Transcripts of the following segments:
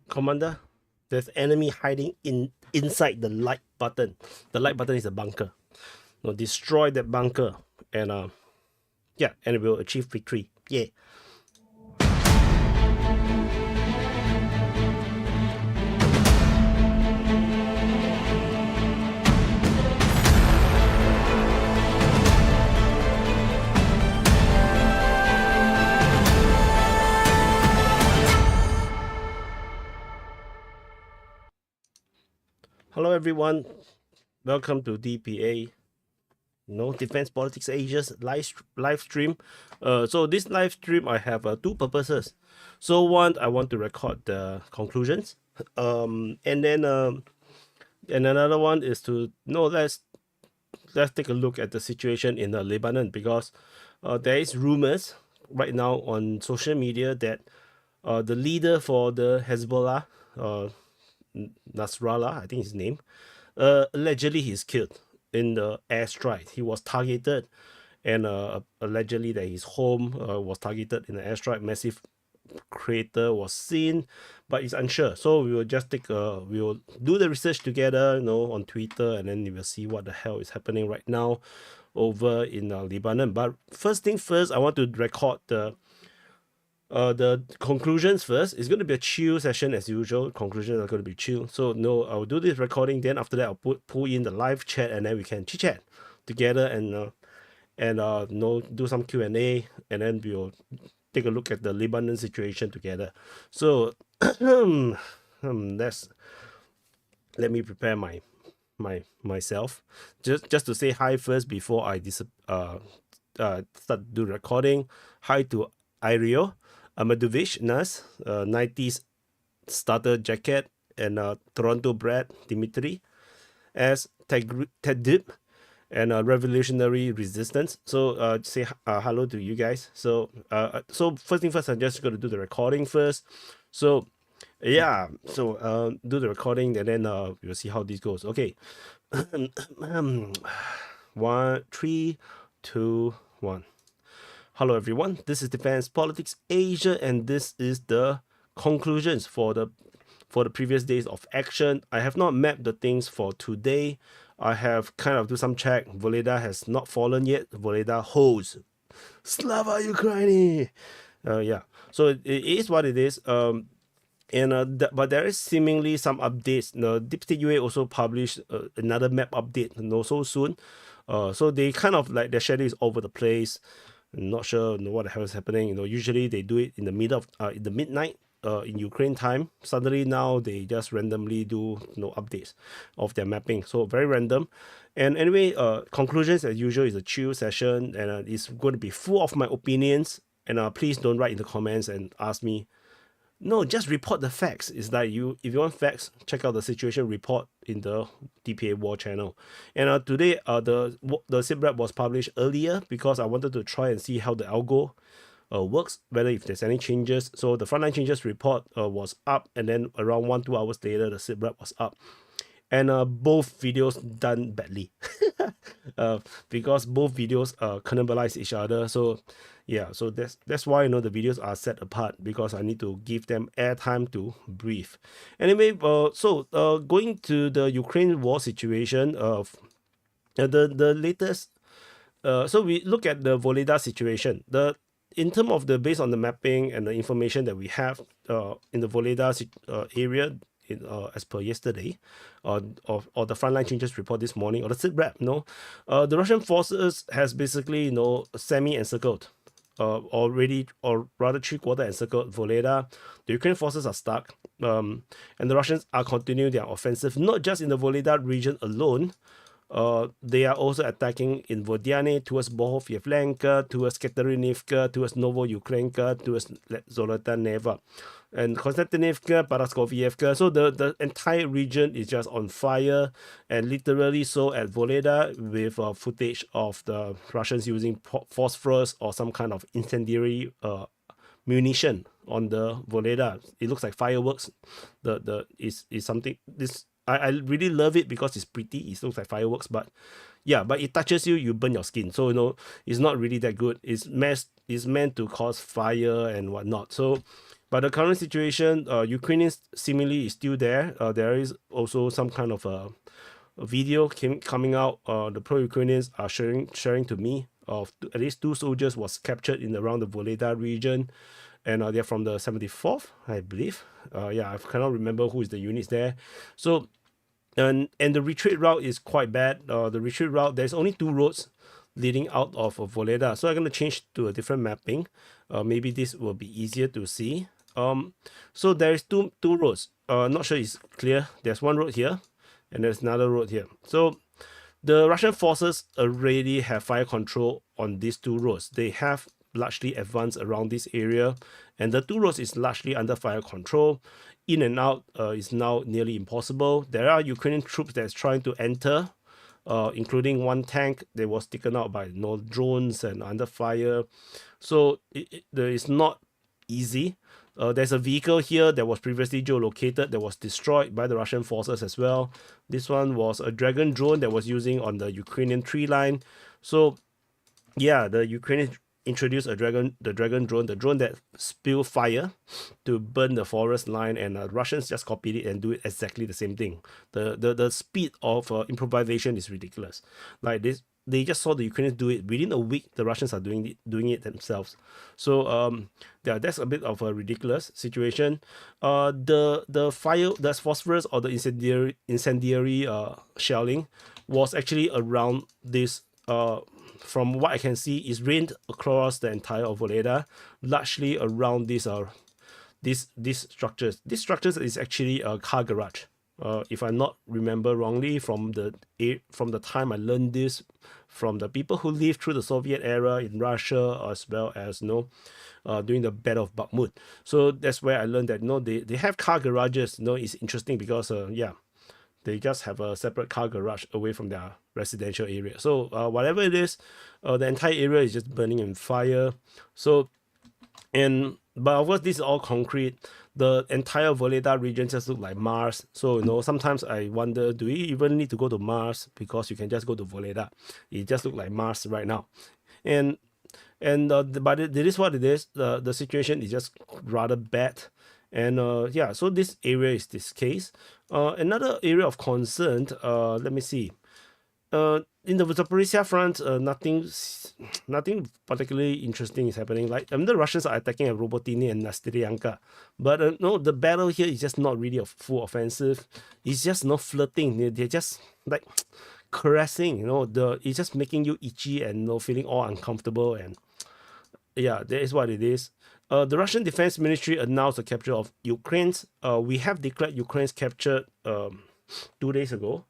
Commander, there's enemy hiding inside the light button. The light button is a bunker. No, destroy that bunker, and yeah, and it will achieve victory. Yeah. Hello everyone, welcome to DPA, Defense Politics Asia's live stream. So this live stream I have two purposes. So one, I want to record the conclusions, and then and another one is to let's take a look at the situation in Lebanon, because there is rumors right now on social media that the leader for the Hezbollah, Nasrallah, I think his name, allegedly he's killed in the airstrike. He was targeted, and allegedly that his home was targeted in the airstrike. Massive crater was seen, but it's unsure. So we will just we will do the research together, on Twitter, and then we will see what the hell is happening right now over in Lebanon. But first thing first, I want to record the conclusions first. It's going to be a chill session as usual. Conclusions are going to be chill. So I'll do this recording. Then after that, I'll pull in the live chat, and then we can chit chat together and do some Q&A, and then we'll take a look at the Lebanon situation together. So let me prepare myself just to say hi first before I start do recording. Hi to Irio Amadovic Nas, 90s starter jacket, and Toronto bred Dimitri as Tedip, and Revolutionary Resistance. So say hello to you guys. So first thing first, I'm just going to do the recording first. So yeah, so do the recording, and then we'll see how this goes. Okay. 1, 3, 2, 1. Hello everyone, this is Defense Politics Asia, and this is the conclusions for the previous days of action. I have not mapped the things for today. I have kind of do some check. Voleda has not fallen yet. Voleda holds. Slava Ukraini. Yeah, so it is what it is. But there is seemingly some updates. The Deep State UA also published another map update so soon. So they kind of like their schedule is over the place. Not sure what the hell is happening. Usually they do it in the middle of in the midnight in Ukraine time. Suddenly now they just randomly do updates of their mapping. So very random. And anyway, conclusions as usual is a chill session, and it's going to be full of my opinions. And please don't write in the comments and ask me. No, just report the facts. It's like if you want facts, check out the situation report in the DPA War channel. And today, the SIP was published earlier because I wanted to try and see how the algo works, whether if there's any changes. So the frontline changes report was up, and then around 1-2 hours later, the SIP was up. And both videos done badly because both videos cannibalize each other. So yeah, so that's why the videos are set apart, because I need to give them airtime to breathe. Anyway, going to the Ukraine war situation, the latest. So we look at the Voleda situation. In terms of based on the mapping and the information that we have in the Voleda area. As per yesterday, or the frontline changes report this morning, or the SITREP, the Russian forces has basically semi-encircled, already, or rather 3/4 encircled Voleda. The Ukrainian forces are stuck, and the Russians are continuing their offensive, not just in the Voleda region alone. They are also attacking in Vodiane, towards Bohov-Yevlenka, towards Katerinivka, towards Novo-Ukrainka, towards Zolota Neva, and Konstantinivka, Paraskoviyevka. So the entire region is just on fire, and literally so at Voleda, with footage of the Russians using phosphorus or some kind of incendiary munition on the Voleda. It looks like fireworks. Is something this. I really love it because it's pretty. It looks like fireworks, but yeah, but it touches you, you burn your skin. So it's not really that good. It's meant to cause fire and whatnot. So But the current situation, Ukrainians seemingly is still there. There is also some kind of a video coming out. The pro-Ukrainians are sharing to me of at least 2 soldiers was captured in around the Voleda region, and they're from the 74th, I believe. Yeah, I cannot remember who is the units there. So and the retreat route is quite bad. The retreat route, there's only 2 roads leading out of Voleda. So I'm going to change to a different mapping. Maybe this will be easier to see. So there's two roads. Not sure it's clear. There's one road here, and there's another road here. So the Russian forces already have fire control on these 2 roads. They have largely advanced around this area, and the 2 roads is largely under fire control. In and out is now nearly impossible. There are Ukrainian troops that's trying to enter, including 1 tank that was taken out by drones and under fire. So it's not easy. There's a vehicle here that was previously geolocated that was destroyed by the Russian forces as well. This one was a Dragon drone that was using on the Ukrainian tree line. So yeah, the Ukrainians introduced the Dragon drone, the drone that spilled fire to burn the forest line, and Russians just copied it and do it exactly the same thing. The speed of improvisation is ridiculous. Like this, they just saw the Ukrainians do it within a week. The Russians are doing it themselves. So yeah, that's a bit of a ridiculous situation. The fire, the phosphorus or the incendiary shelling was actually around this. From what I can see, is rained across the entire of Voleda, largely around these structures. These structures is actually a car garage. If I not remember wrongly, from the time I learned this from the people who lived through the Soviet era in Russia, as well as during the Battle of Bakhmut. So that's where I learned that they have car garages. It's interesting because yeah, they just have a separate car garage away from their residential area. So whatever it is, the entire area is just burning in fire. So but of course, this is all concrete. The entire Voleda region just look like Mars. So sometimes I wonder, do we even need to go to Mars? Because you can just go to Voleda. It just look like Mars right now. But it is what it is. The situation is just rather bad. And yeah, so this area is this case. Another area of concern, let me see. In the Zaporizhia front, nothing particularly interesting is happening. Like, the Russians are attacking at Robotini and Nasteryanka, but no, the battle here is just not really a full offensive. It's just not flirting. They're just like caressing. It's just making you itchy and feeling all uncomfortable. And yeah, that is what it is. The Russian Defense Ministry announced the capture of Ukraine's. We have declared Ukraine's captured 2 days ago.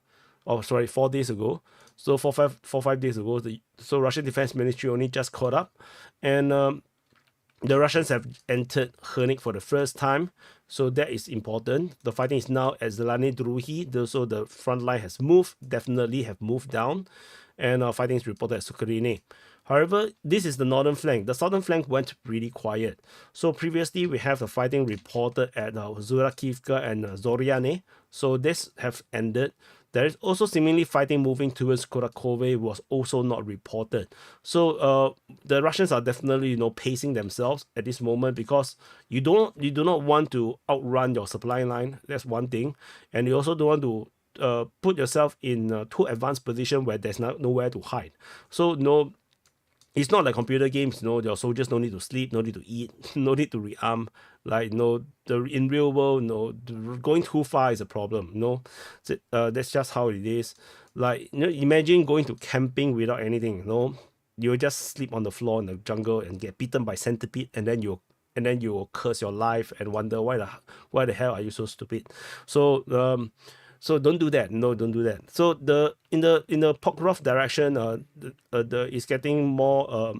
Oh, sorry, 4 days ago. So 5 days ago. So Russian Defense Ministry only just caught up. And the Russians have entered Khernik for the first time. So that is important. The fighting is now at Zelany Druhi. So the front line has moved, definitely have moved down. And fighting is reported at Sukharine. However, this is the northern flank. The southern flank went really quiet. So previously, we have the fighting reported at Zurakivka and Zoryane. So this have ended. There is also seemingly fighting moving towards Kurakove, was also not reported. So the Russians are definitely pacing themselves at this moment, because you do not want to outrun your supply line. That's one thing, and you also don't want to put yourself in too advanced position where there's nowhere to hide. So it's not like computer games, your soldiers don't need to sleep, no need to eat, no need to rearm. Like, in real world, going too far is a problem. That's just how it is. Like, imagine going to camping without anything. You'll just sleep on the floor in the jungle and get bitten by centipede, and then you will curse your life and wonder why the hell are you so stupid. So don't do that. No, don't do that. So in the Pokrov direction, it's getting more.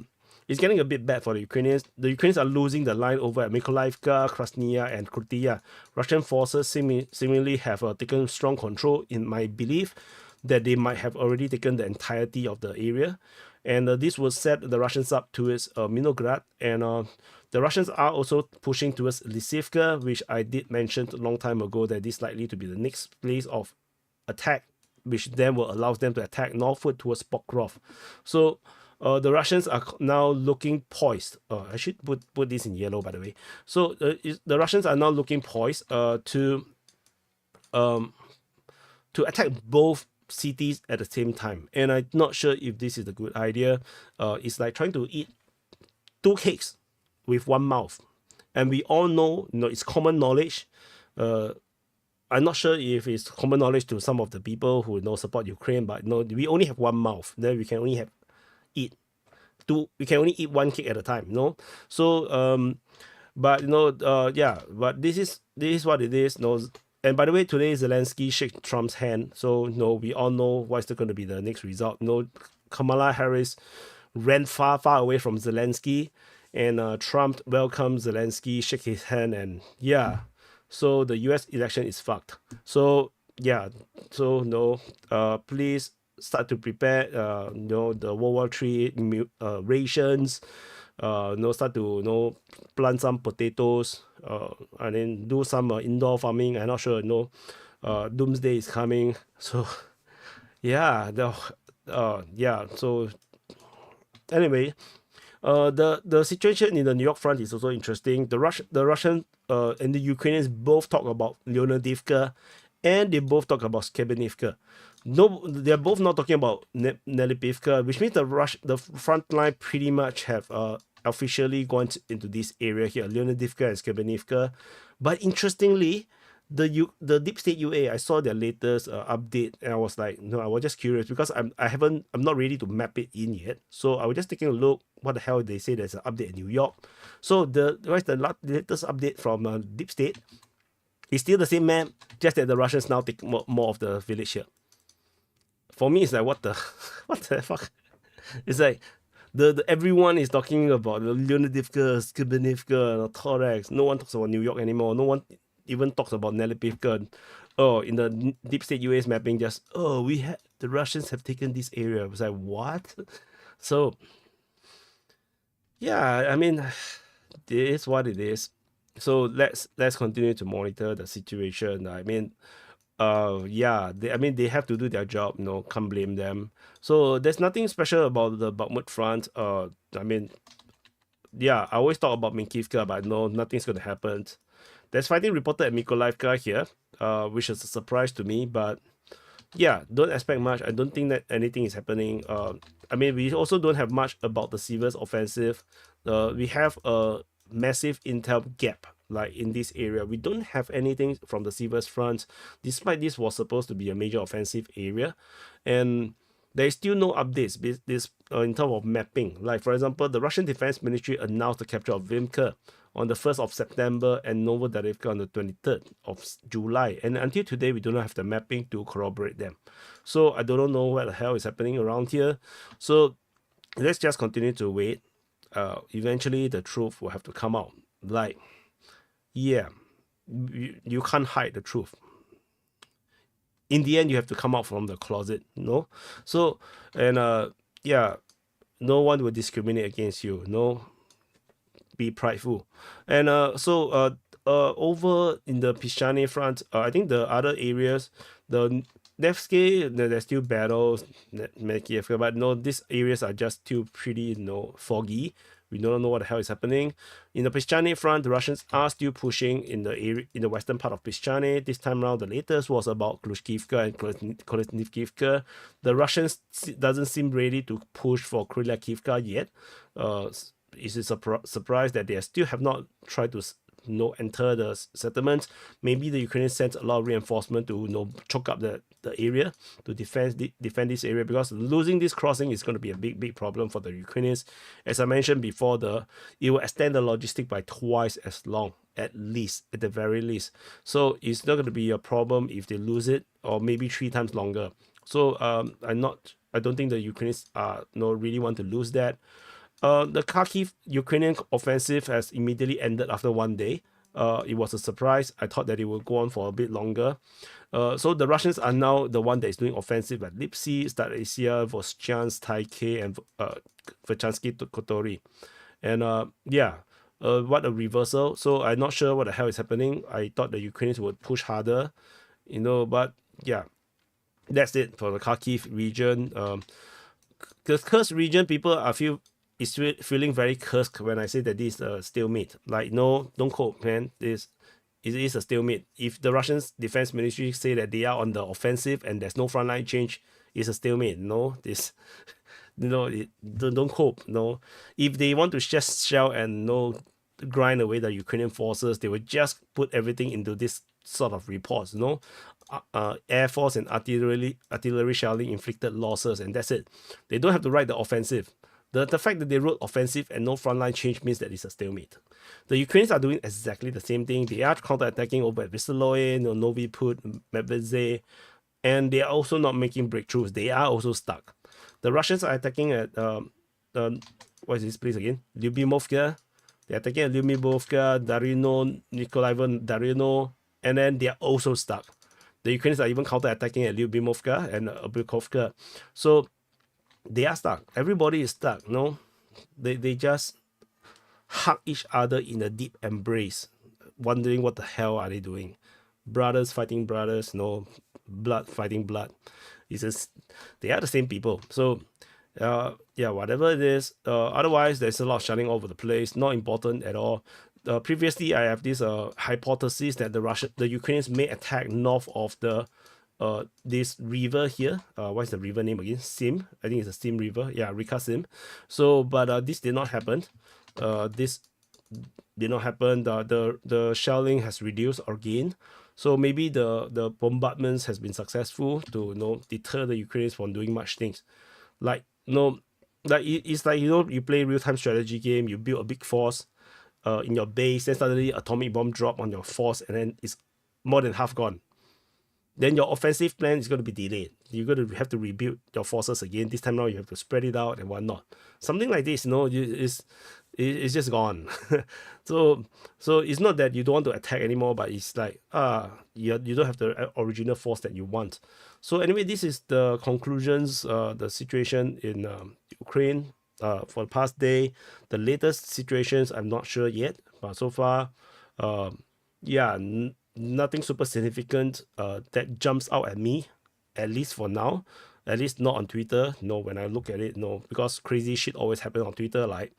It's getting a bit bad for the Ukrainians. The Ukrainians are losing the line over at Mykolaiivka, Krasnaya, and Krytia. Russian forces seemingly have taken strong control. In my belief, that they might have already taken the entirety of the area, and this will set the Russians up towards Minograd. And the Russians are also pushing towards Lysivka, which I did mention a long time ago, that this is likely to be the next place of attack, which then will allow them to attack northward towards Pokrov. So the Russians are now looking poised. I should put this in yellow, by the way. So the Russians are now looking poised to attack both cities at the same time. And I'm not sure if this is a good idea. It's like trying to eat two cakes with one mouth. And we all know, it's common knowledge. I'm not sure if it's common knowledge to some of the people who support Ukraine, but we only have one mouth. Then we can only eat we can only eat one cake at a time, So but yeah, but this is what it is. And by the way, today Zelensky shook Trump's hand, so we all know what's going to be the next result. Kamala Harris ran far away from Zelensky, and Trump welcomed Zelensky, shook his hand, and yeah, so the U.S. election is fucked. So yeah, so please start to prepare, the World War III rations. Start to plant some potatoes, and then do some indoor farming. I'm not sure. Doomsday is coming. So yeah, yeah. So anyway, the situation in the New York front is also interesting. The Russian and the Ukrainians both talk about Leonidivka, and they both talk about Skrebnivka. No, they're both not talking about Nelipivka, which means the front line pretty much have officially gone into this area here, Leonidivka and Skrebnivka. But interestingly, the deep state UA, I saw their latest update, and I was like, I was just curious because I'm not ready to map it in yet. So I was just taking a look. What the hell they say there's an update in New York? So the latest update from deep state? It's still the same map, just that the Russians now take more of the village here. For me, it's like, what the fuck? It's like everyone is talking about Leonidivka, Skrebnivka, Thorax. No one talks about New York anymore. No one even talks about Nelipivka. Oh, in the deep state US mapping, the Russians have taken this area. I was like, what? So yeah, I mean, it is what it is. So let's continue to monitor the situation. I mean, yeah, they have to do their job. Can't blame them. So there's nothing special about the Bakhmut front. I mean, yeah, I always talk about Minkivka, but no, nothing's gonna happen. There's fighting reported at Mykolaiivka here, which is a surprise to me. But yeah, don't expect much. I don't think that anything is happening. I mean, we also don't have much about the Sever's offensive. We have a massive intel gap, like in this area. We don't have anything from the Sever's front, despite this was supposed to be a major offensive area. And there is still no updates in terms of mapping. Like, for example, the Russian Defense Ministry announced the capture of Vimka on the 1st of September and Novodarivka on the 23rd of July. And until today, we do not have the mapping to corroborate them. So I don't know what the hell is happening around here. So let's just continue to wait. Eventually, the truth will have to come out. Like, yeah, you can't hide the truth. In the end, you have to come out from the closet, So, and yeah, no one will discriminate against you. Be prideful. And so over in the Pischane front, I think the other areas, the Nevsky, there's still battles, but these areas are just still pretty, foggy. We don't know what the hell is happening. In the Pischane front, the Russians are still pushing in the area, in the western part of Pischane. This time around, the latest was about Klushkivka and Kolesnivkivka. The Russians doesn't seem ready to push for Krylyakivka yet. It's a surprise that they still have not tried to enter the settlement. Maybe the Ukrainians sent a lot of reinforcement to choke up the area, to defend this area, because losing this crossing is going to be a big problem for the Ukrainians. As I mentioned before, it will extend the logistic by twice as long, at the very least. So it's not going to be a problem if they lose it, or maybe 3 times longer. So I don't think the Ukrainians really want to lose that. The Kharkiv Ukrainian offensive has immediately ended after 1 day. It was a surprise. I thought that it would go on for a bit longer. So the Russians are now the one that is doing offensive at Lipsy, Starasia, Voschansk, Taikei, and Verchansky Kotori. And what a reversal. So I'm not sure what the hell is happening. I thought the Ukrainians would push harder, but yeah, that's it for the Kharkiv region. the Kursk region people are feeling very cursed when I say that this is a stalemate. Like, no, don't cope, man. It is a stalemate. If the Russian defense ministry say that they are on the offensive and there's no frontline change, it's a stalemate. No, this, don't cope. No, if they want to just shell and grind away the Ukrainian forces, they would just put everything into this sort of reports. Air force and artillery shelling inflicted losses, and that's it. They don't have to write the offensive. The fact that they wrote offensive and no frontline change means that it's a stalemate. The Ukrainians are doing exactly the same thing. They are counterattacking over at Vysoloye, Novi Put, Medvedze, and they are also not making breakthroughs. They are also stuck. The Russians are attacking at what is this place again? Lyubimovka. They're attacking at Lyubimovka, Darino, Nikolaevo, Darino, and then they are also stuck. The Ukrainians are even counterattacking at Lyubimovka and Obukovka. So they are stuck. Everybody is stuck. No, they just hug each other in a deep embrace, wondering what the hell are they doing. Brothers fighting brothers, no, blood fighting blood. It's just, they are the same people. So yeah, whatever it is. Otherwise, there's a lot of shelling all over the place. Not important at all. Previously, I have this hypothesis that the Ukrainians may attack north of the this river here. What's the river name again? Sim. I think it's a Sim river. Yeah, Rika Sim. So, but this did not happen. This did not happen. The shelling has reduced again. So maybe the bombardments has been successful to deter the Ukrainians from doing much things. Like it's like you play real-time strategy game. You build a big force in your base, then suddenly atomic bomb drop on your force, and then it's more than half gone. Then your offensive plan is going to be delayed. You're going to have to rebuild your forces again. This time now you have to spread it out and whatnot. Something like this, it's just gone. So it's not that you don't want to attack anymore, but it's like you don't have the original force that you want. So anyway, this is the conclusions, the situation in Ukraine for the past day. The latest situations I'm not sure yet, but so far, nothing super significant that jumps out at me, at least for now. At least not on Twitter. No, when I look at it, no, because crazy shit always happens on Twitter. Like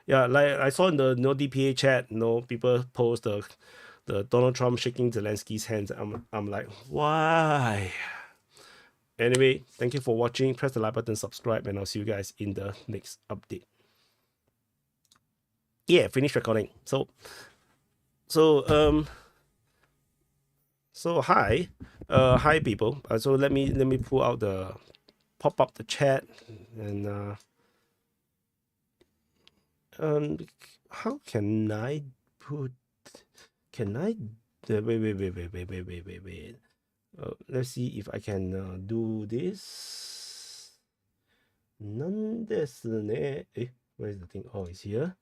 I saw in the DPA chat, people post the Donald Trump shaking Zelensky's hands. I'm like, why? Anyway, thank you for watching. Press the like button, subscribe, and I'll see you guys in the next update. Yeah, finish recording. So hi, hi people. So let me pull out pop up the chat and how can I put? Can I? Wait. Let's see if I can do this. なんですね. Where's the thing? Oh, it's here.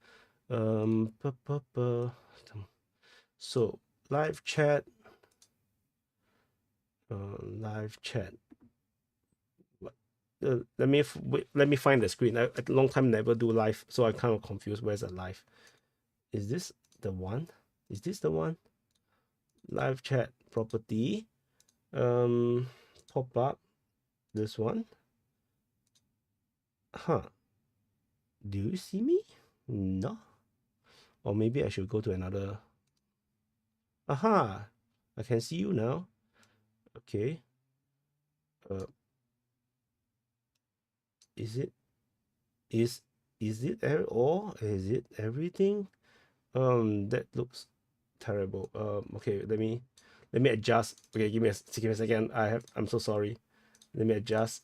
So live chat. Live chat. Let me find the screen. I a long time never do live, so I'm kind of confused. Where's the live? Is this the one? Is this the one? Live chat property. Pop up. This one. Huh. Do you see me? No. Or maybe I should go to another. Aha! I can see you now. Okay. Is it all? Is it everything? That looks terrible. Okay, let me adjust. Okay, give me a second. I'm so sorry. Let me adjust.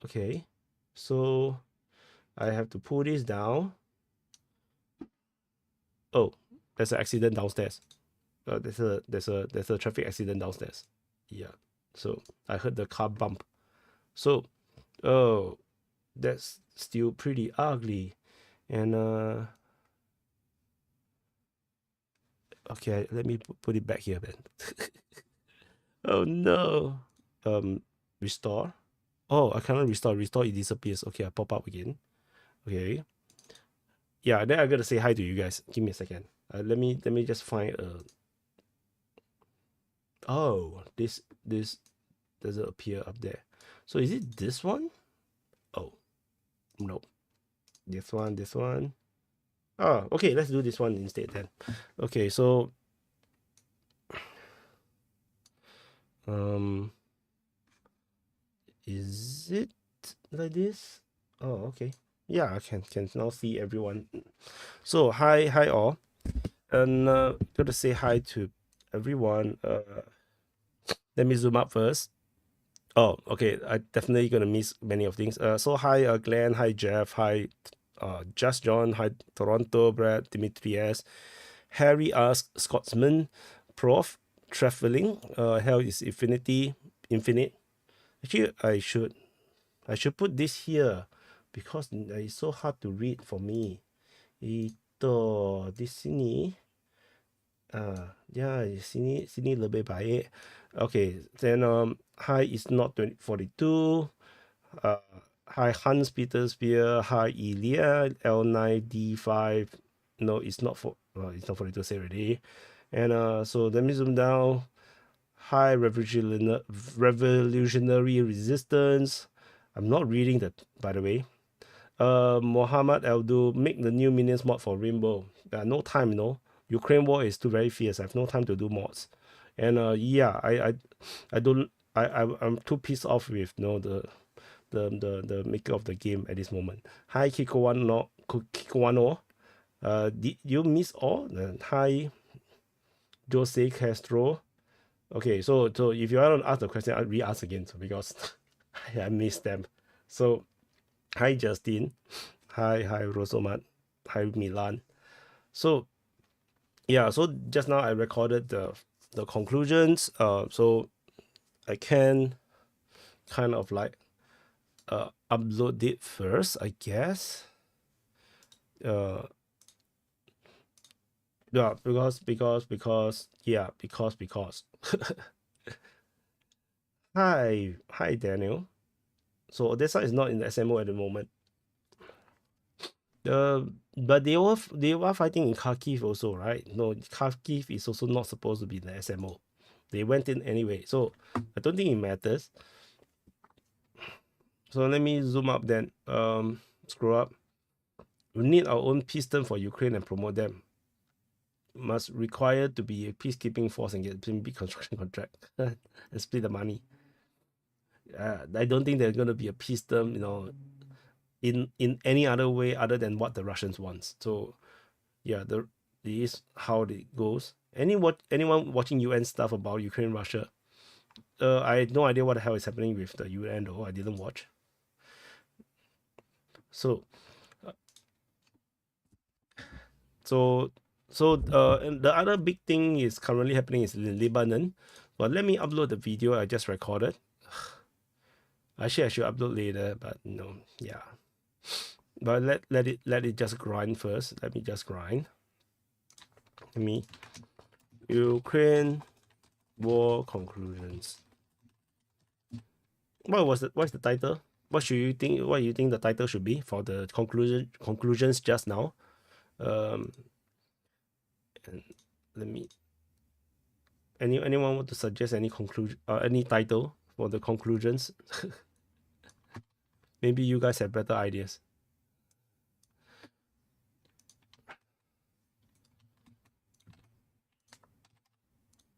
Okay, so I have to pull this down. Oh, there's an accident downstairs. There's a traffic accident downstairs. Yeah. So I heard the car bump. So, oh, that's still pretty ugly. And okay, let me put it back here then. Oh no. Restore. Oh, I cannot restore. Restore, it disappears. Okay, I pop up again. Okay. Yeah, then I gotta say hi to you guys. Give me a second. Let me just find oh, this doesn't appear up there. So is it this one? Oh, no. This one. Oh, okay, let's do this one instead then. Okay, so is it like this? Oh, okay. Yeah, I can now see everyone. So hi all. And gotta say hi to everyone. Let me zoom up first. Oh, okay. I definitely gonna miss many of things. So hi, Glenn. Hi, Jeff. Hi, Just John. Hi, Toronto. Brad. Dimitrius. Harry asks Scotsman. Prof. Traveling. Hell is infinite. Actually, I should put this here because it's so hard to read for me. Ito di sini. Yeah, sini lebih baik. Okay, then hi is not 2042. Hi Hans Peter Spear. Hi Ilya L9D5. No, it's not it's not 42. Say already. And so let me zoom down. Hi revolutionary resistance. I'm not reading that, by the way. Mohammed Eldu, make the new minions mod for Rainbow. No time, Ukraine war is too very fierce. I have no time to do mods. And yeah, I don't I'm too pissed off with the maker of the game at this moment. Hi Kikowano. Did you miss all? Hi Jose Castro. Okay, so if you want to ask the question, I'll re-ask again, so because I missed them. So hi Justin. Hi Rosomat. Hi Milan. So yeah, so just now I recorded the conclusions. So I can kind of like upload it first, I guess. Yeah, because hi Daniel. So Odessa is not in the SMO at the moment. But they were fighting in Kharkiv also, right? No, Kharkiv is also not supposed to be in the SMO. They went in anyway, so I don't think it matters. So let me zoom up then. Scroll up. We need our own piston for Ukraine and promote them. Must require to be a peacekeeping force and get a big construction contract and split the money. I don't think there's going to be a peace term, in any other way other than what the Russians want. So yeah, this is how it goes. Anyone watching UN stuff about Ukraine, Russia? I had no idea what the hell is happening with the UN though. I didn't watch. So and the other big thing is currently happening is in Lebanon. But let me upload the video I just recorded. Actually, I should upload later, but yeah. But let it just grind first. Let me just grind. Ukraine War Conclusions. What's the title? What do you think the title should be for the conclusions just now? And let me. Anyone want to suggest any any title for the conclusions? Maybe you guys have better ideas.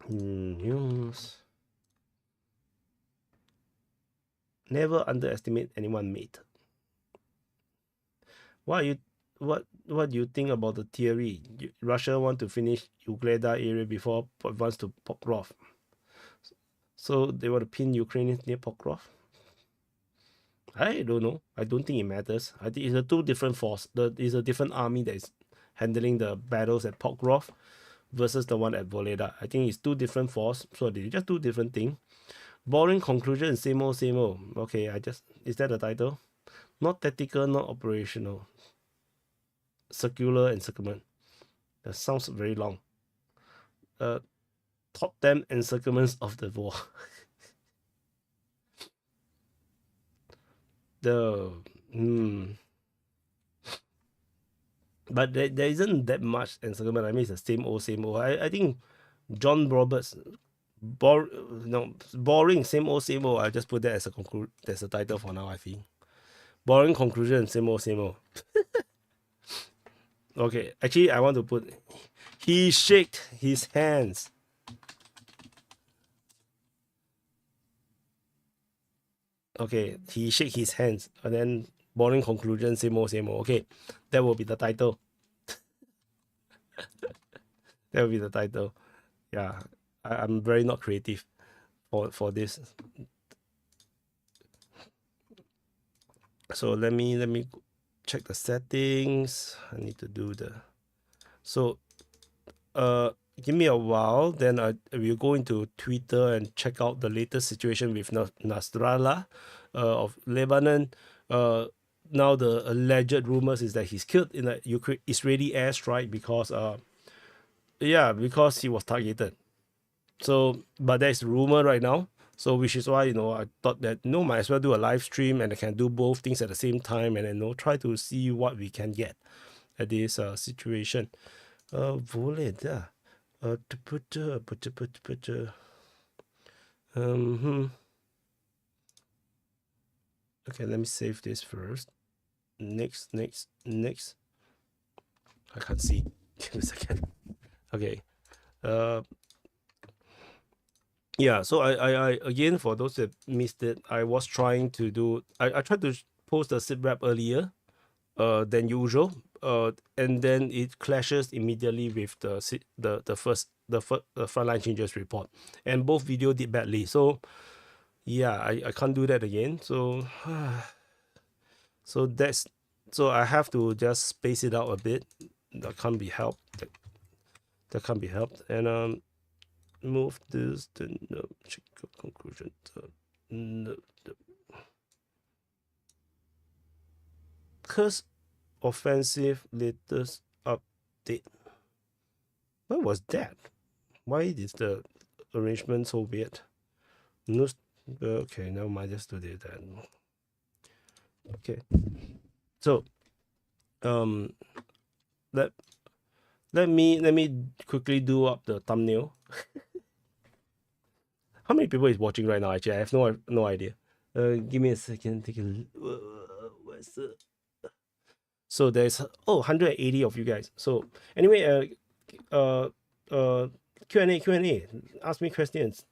News. Never underestimate anyone, mate. What do you think about the theory? Russia want to finish Ugleda area before it advance to Pokrov. So they want to pin Ukrainians near Pokrov? I don't know. I don't think it matters. I think it's a two different force. It's a different army that is handling the battles at Pokrov versus the one at Voleda. I think it's two different force. So they just do different thing. Boring conclusion, same old, same old. Okay, is that the title? Not tactical, not operational. Circular and circumvent. That sounds very long. Top 10 encirclements of the war. But there isn't that much encirclement. I mean, it's the same old, same old. I think John Roberts No, boring, same old, same old. I just put that as a title for now, I think. Boring conclusion, same old, same old. Okay, actually, I want to put, he shaked his hands. Okay, he shake his hands, and then boring conclusion, same old, same old. Okay, that will be the title. That will be the title. Yeah, I'm very not creative for this. So let me check the settings. I need to do the, so give me a while, then I will go into Twitter and check out the latest situation with Nasrallah of Lebanon. Now the alleged rumors is that he's killed in a Israeli airstrike because because he was targeted. So but there's rumor right now. So which is why I thought that might as well do a live stream and I can do both things at the same time, and then try to see what we can get at this situation. Bullet, okay, let me save this first. Next. I can't see. Give me a second. Okay. Yeah, so I again, for those that missed it, I was trying to do, I tried to post the sit rep earlier than usual, and then it clashes immediately with the frontline changes report, and both video did badly. So yeah, I can't do that again. So so I have to just space it out a bit. That can't be helped. That can't be helped. And move this to no check conclusion. No, Curse offensive latest update. What was that? Why is the arrangement so weird? No, okay, never mind. Just do that then. Okay, so let me quickly do up the thumbnail. How many people is watching right now? Actually, I have no idea. Give me a second. Take a look. Where's the? So there's 180 of you guys. So anyway, Q&A. Ask me questions.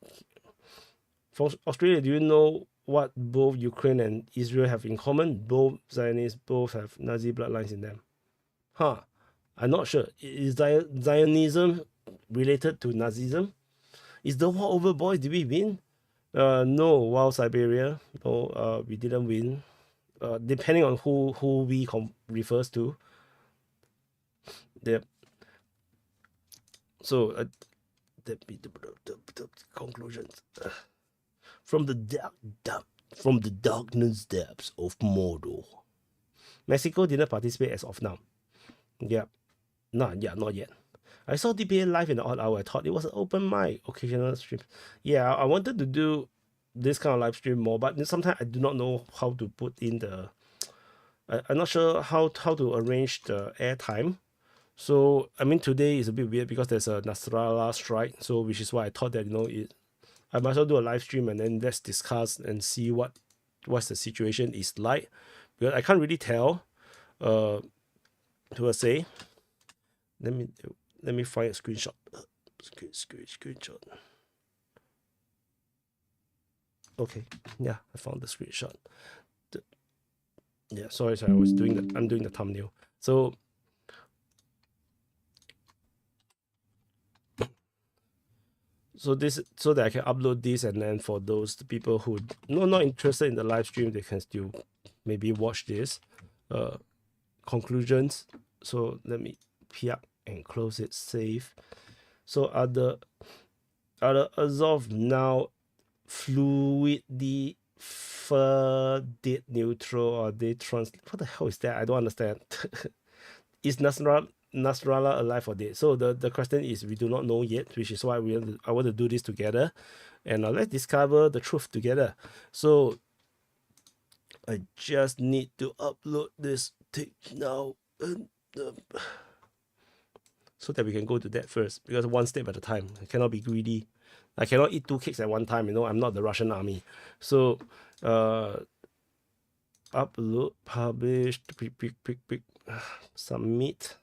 From Australia, do you know what both Ukraine and Israel have in common? Both Zionists, both have Nazi bloodlines in them. I'm not sure. Is Zionism related to Nazism? Is the war over, boys? Did we win? No, Wild Siberia. No, we didn't win. Depending on who we refers to. Yep. So the conclusions from the darkness depths of Mordor. Mexico didn't participate as of now. Yeah, not yet. I saw DPA live in the odd hour. I thought it was an open mic, occasional stream. Yeah, I wanted to do this kind of live stream more, but sometimes I do not know how to put in the. I'm not sure how to arrange the airtime. So I mean, today is a bit weird because there's a Nasrallah strike. So which is why I thought that I might as well do a live stream and then let's discuss and see what's the situation is like, because I can't really tell. To say, let me find a screenshot. Screenshot. Okay, yeah, I found the screenshot. Yeah, sorry, I was doing that. I'm doing the thumbnail. So this, so that I can upload this, and then for those people who not interested in the live stream, they can still maybe watch this conclusions. So let me up and close it, save. So as of now, fluidly dead neutral, or they what the hell is that? I don't understand. Is Nasrallah alive or dead? So the question is, we do not know yet, which is why I want to do this together, and let's discover the truth together. So I just need to upload this thing now. so that we can go to that first, because one step at a time. I cannot be greedy. I cannot eat 2 cakes at one time, you know. I'm not the Russian army. So upload, publish, submit.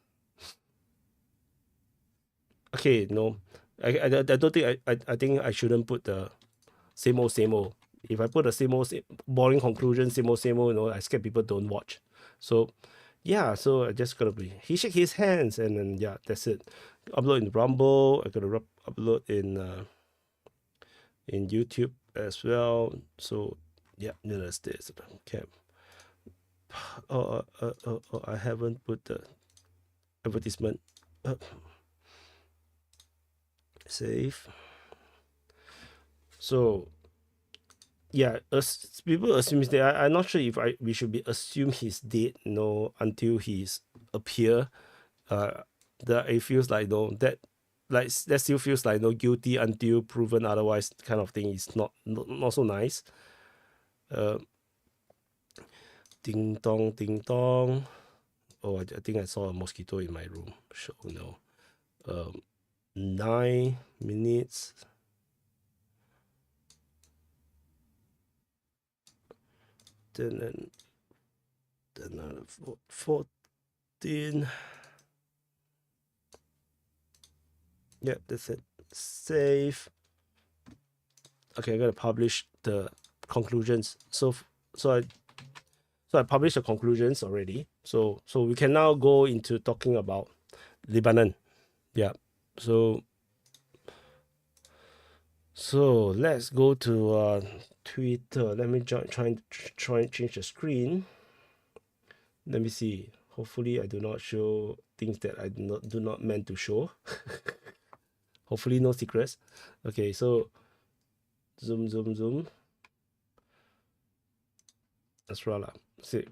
Okay, no, I don't think I think I shouldn't put the same old, same old. If I put the same old, boring conclusion, same old, you know, I scared people don't watch. So yeah, so I just gotta be, he shake his hands, and then yeah, that's it. Upload in Rumble. I gotta upload in YouTube as well. So yeah, that's this. Okay. Oh, I haven't put the advertisement. Save. So yeah, people assume he's dead. I'm not sure if we should be assume he's dead, you know, until he's appear. That it feels like, no, that still feels like no guilty until proven otherwise kind of thing. Is not so nice. Ding dong, ding dong. Oh, I think I saw a mosquito in my room. So no. 9 minutes. Then another 14. Yep, that's it. Save. Okay, I'm gonna publish the conclusions. So I published the conclusions already. So we can now go into talking about Lebanon. Yeah. So let's go to Twitter. Let me try and change the screen. Let me see. Hopefully I do not show things that I do not meant to show. Hopefully no secrets. Okay, so zoom. Nasrallah. See.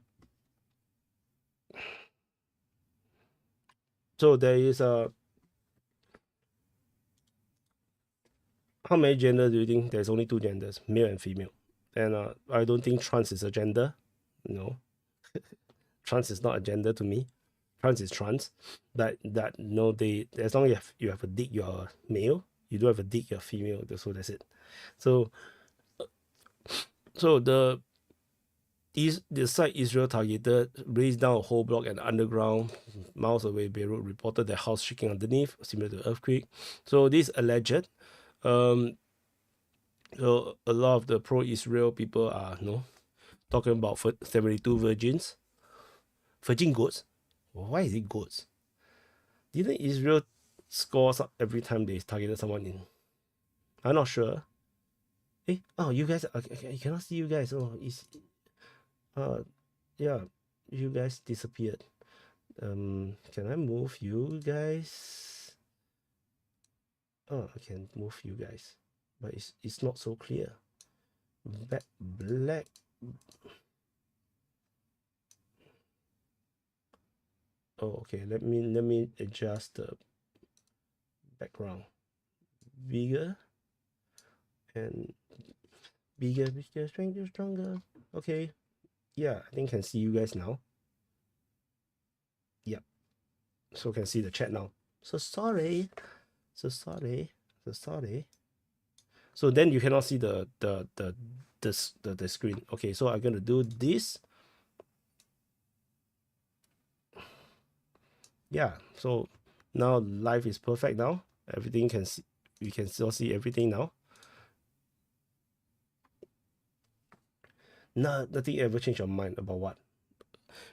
So there is a how many genders do you think? There's only 2 genders, male and female. And I don't think trans is a gender. No. Trans is not a gender to me. Trans is trans. That no, they, as long as you have a dick, you're male. You don't have a dick, you're female. So that's it. So the site Israel targeted blazed down a whole block and underground miles away. Beirut reported the house shaking underneath, similar to earthquake. So this alleged. So a lot of the pro-Israel people are talking about 72 virgin goats. Why is it goats? Didn't Israel score every time they targeted someone in? I'm not sure. Hey, oh, you guys, I cannot see you guys. Oh, it's yeah, you guys disappeared. Can I move you guys? Oh, I can move you guys, but it's not so clear. Black. Oh, okay. Let me adjust the background. Bigger and bigger, stronger. Okay. Yeah, I think I can see you guys now. Yep. So can see the chat now. So sorry. So then you cannot see the screen. Okay, so I'm gonna do this. Yeah, so now life is perfect now. Everything can see, we can still see everything now. No, nothing ever changed your mind about what.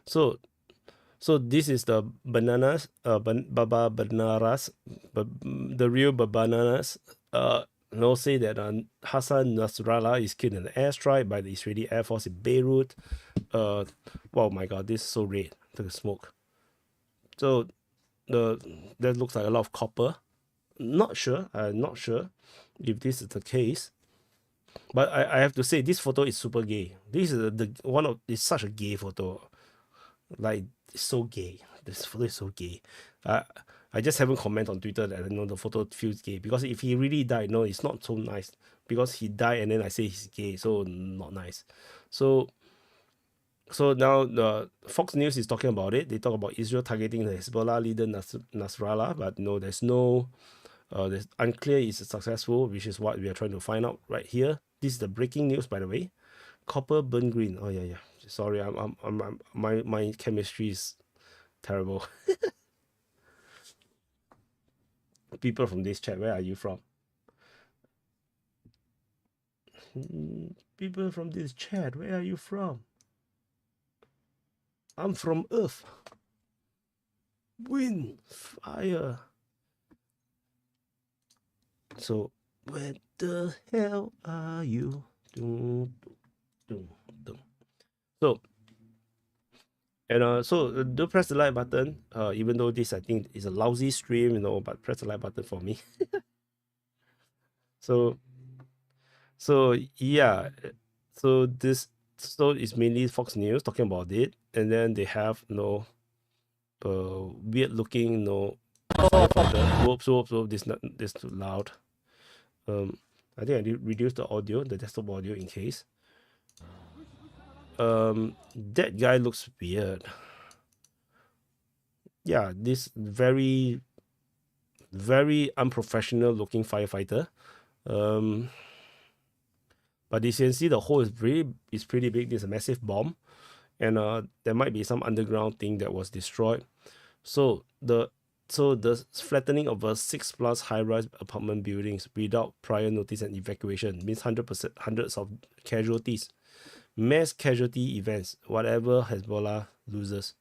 So this is the bananas, Baba Banaras, but the real bananas. Say that Hassan Nasrallah is killed in an airstrike by the Israeli Air Force in Beirut. Oh my God, this is so red. Look at the smoke. So that looks like a lot of copper. I'm not sure if this is the case. But I have to say, this photo is super gay. This is it's such a gay photo. Like, it's so gay. This photo is so gay. I just haven't commented on Twitter that the photo feels gay, because if he really died, no, it's not so nice, because he died and then I say he's gay, so not nice. So So now the Fox News is talking about it. They talk about Israel targeting the Hezbollah leader Nasrallah, but no, there's no, there's unclear is it successful, which is what we are trying to find out right here. This is the breaking news, by the way. Copper burn green. Oh yeah. Sorry, my chemistry is terrible. People from this chat, where are you from? People from this chat, where are you from? I'm from Earth. Wind, fire. So, where the hell are you? So, and so do press the like button. Even though this I think is a lousy stream, but press the like button for me. So yeah, so it's mainly Fox News talking about it, and then they have weird looking firefighter. Whoops, this too loud. I think I need reduce the audio, the desktop audio in case. That guy looks weird. Yeah, this very unprofessional looking firefighter. But you can see the hole is pretty big. There's a massive bomb, and there might be some underground thing that was destroyed. So the flattening of a 6+ high-rise apartment buildings without prior notice and evacuation means hundreds of casualties, mass casualty events. Whatever Hezbollah loses.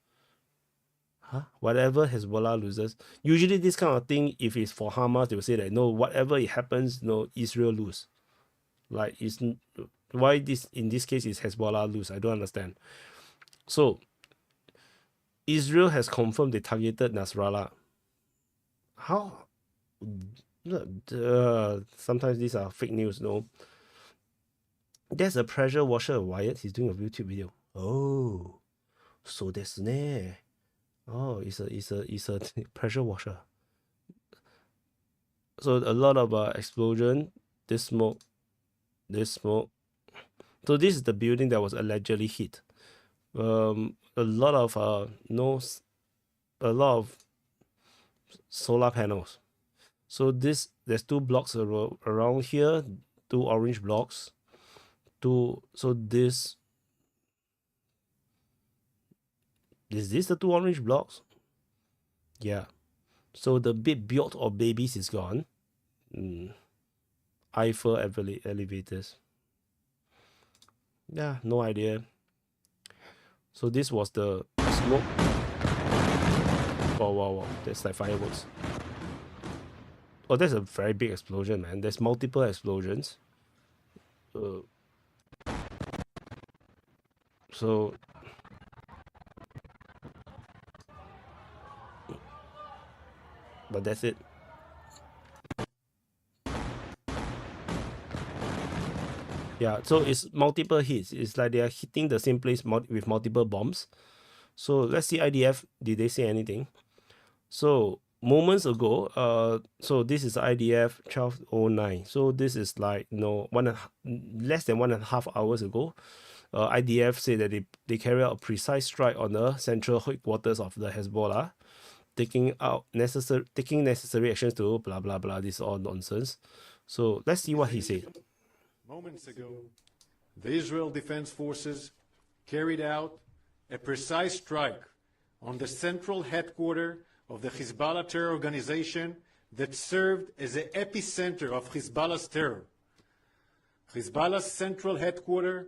Whatever Hezbollah loses. Usually this kind of thing, if it's for Hamas, they will say that no, whatever it happens, no, Israel lose. Like, why this in this case is Hezbollah lose? I don't understand. So Israel has confirmed they targeted Nasrallah. How? Sometimes these are fake news. No. There's a pressure washer wired. He's doing a YouTube video. Oh, so desu ne. Oh, it's a pressure washer. So a lot of explosion. This smoke. So this is the building that was allegedly hit. A lot of solar panels. So there's 2 blocks around here, 2 orange blocks. So this is this the 2 orange blocks? Yeah. So the big build of babies is gone. Eiffel elevators. Yeah, no idea. So this was the smoke. Oh wow, that's like fireworks. Oh, that's a very big explosion, man. There's multiple explosions. So but that's it. Yeah, so it's multiple hits. It's like they are hitting the same place with multiple bombs. So let's see IDF. Did they say anything? So moments ago, so this is IDF 1209. So this is like less than 1.5 hours ago. IDF said that they carry out a precise strike on the central headquarters of the Hezbollah, taking necessary actions to blah blah blah. This is all nonsense. So let's see what he said. Moments ago, the Israel Defense Forces carried out a precise strike on the central headquarters of the Hezbollah terror organization that served as the epicenter of Hezbollah's terror. Hezbollah's central headquarters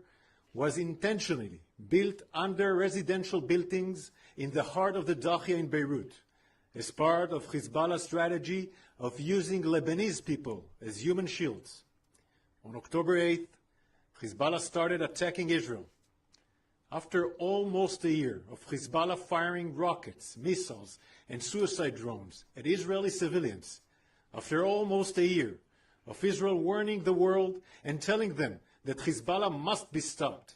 was intentionally built under residential buildings in the heart of the Dakhia in Beirut, as part of Hezbollah's strategy of using Lebanese people as human shields. On October 8th, Hezbollah started attacking Israel. After almost a year of Hezbollah firing rockets, missiles, and suicide drones at Israeli civilians, after almost a year of Israel warning the world and telling them that Hezbollah must be stopped,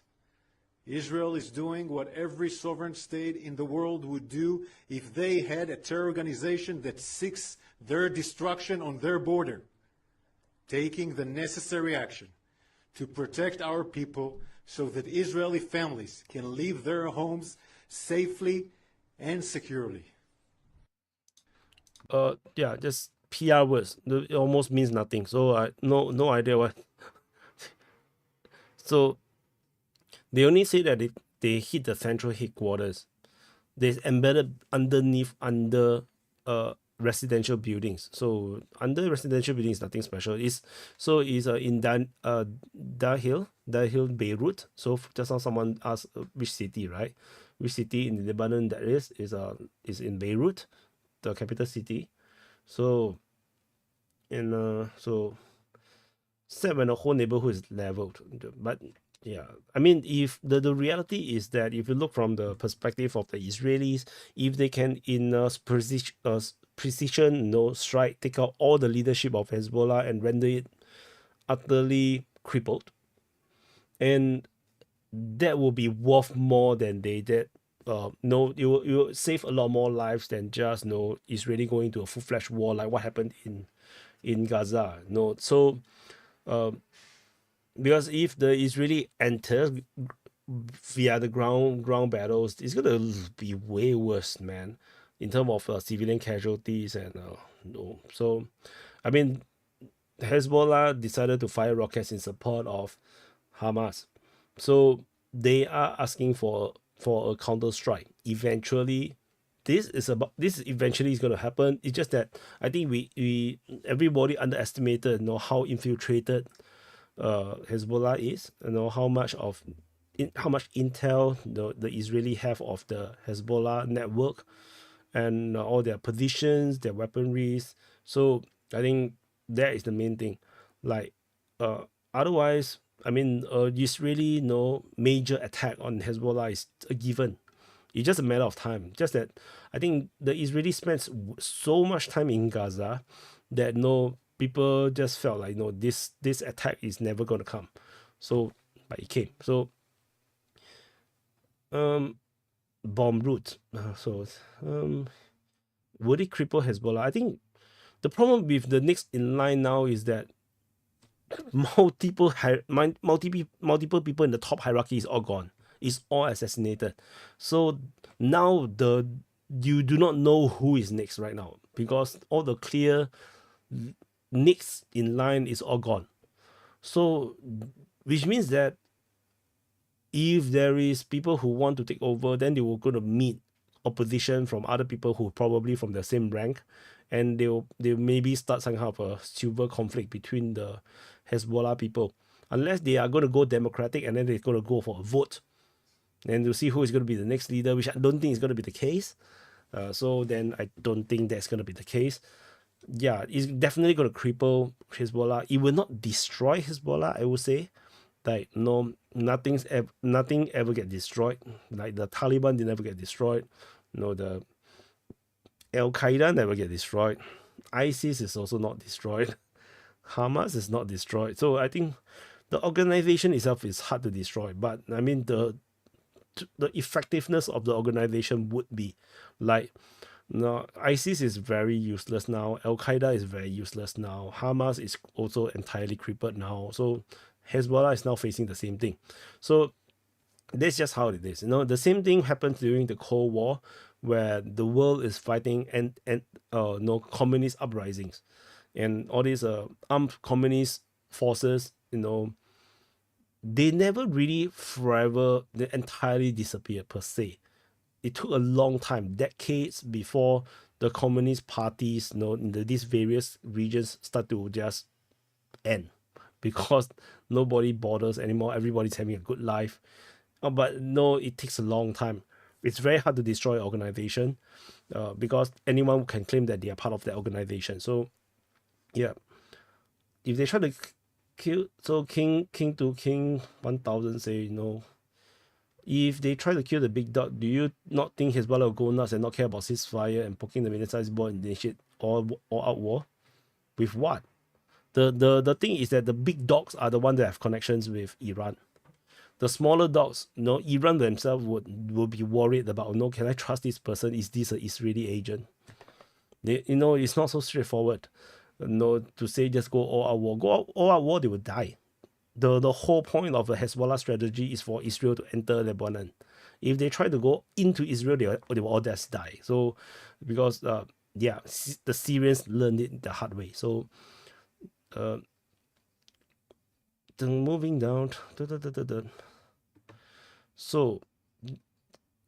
Israel is doing what every sovereign state in the world would do if they had a terror organization that seeks their destruction on their border, taking the necessary action to protect our people so that Israeli families can leave their homes safely and securely. Yeah, just PR words. It almost means nothing. So I no idea what. So they only say that they hit the central headquarters. They embedded underneath under residential buildings. So under residential buildings, nothing special. It's in Dahil, Beirut. So just now someone asked which city, right? Which city in Lebanon that is in Beirut, the capital city. So sad when the whole neighborhood is leveled. But yeah, I mean, if the reality is that if you look from the perspective of the Israelis, if they can in precision, strike, take out all the leadership of Hezbollah and render it utterly crippled, and that will be worth more than they did. You will save a lot more lives than just Israeli going to a full-fledged war like what happened in Gaza. Because if the Israeli enters via the ground battles, it's gonna be way worse, man, in terms of civilian casualties and So, I mean, Hezbollah decided to fire rockets in support of Hamas, so they are asking for a counter strike. Eventually, this is eventually is going to happen. It's just that I think we everybody underestimated how infiltrated Hezbollah is, how much intel the Israeli have of the Hezbollah network and all their positions, their weaponries. So I think that is the main thing. Like otherwise, I mean, Israeli major attack on Hezbollah is a given. It's just a matter of time. Just that I think the Israelis spent so much time in Gaza that people just felt like this attack is never gonna come. So but it came. So bomb route. Would it cripple Hezbollah? I think the problem with the next in line now is that multiple people in the top hierarchy is all gone. It's all assassinated. So now you do not know who is next right now because all the clear next in line is all gone. So which means that if there is people who want to take over, then they will going to meet opposition from other people who probably from the same rank, and they'll maybe start some kind of a civil conflict between the Hezbollah people, unless they are going to go democratic and then they're going to go for a vote and to see who is going to be the next leader, which I don't think is going to be the case. So then I don't think that's going to be the case. Yeah, it's definitely going to cripple Hezbollah. It will not destroy Hezbollah, I would say. Like nothing ever get destroyed. Like the Taliban did never get destroyed. The Al Qaeda never get destroyed. ISIS is also not destroyed. Hamas is not destroyed. So I think the organization itself is hard to destroy. But I mean the effectiveness of the organization would be like ISIS is very useless now. Al Qaeda is very useless now. Hamas is also entirely crippled now. So Hezbollah is now facing the same thing. So that's just how it is. The same thing happened during the Cold War, where the world is fighting and communist uprisings, and all these armed communist forces. They never really forever they entirely disappeared per se. It took a long time, decades, before the communist parties, in these various regions start to just end, because nobody bothers anymore. Everybody's having a good life. But no, it takes a long time. It's very hard to destroy an organization because anyone can claim that they are part of the organization. So, yeah, if they try to kill, so king to king 1000 say, if they try to kill the big dog, do you not think Hezbollah will go nuts and not care about ceasefire and poking the medium-sized ball and initiate all out war? With what? The thing is that the big dogs are the ones that have connections with Iran. The smaller dogs, Iran themselves would be worried about, can I trust this person? Is this an Israeli agent? It's not so straightforward. To say just go all out war. Go all out war, they will die. the whole point of the Hezbollah strategy is for Israel to enter Lebanon. If they try to go into Israel, they will all just die. So because the Syrians learned it the hard way. So then moving down. So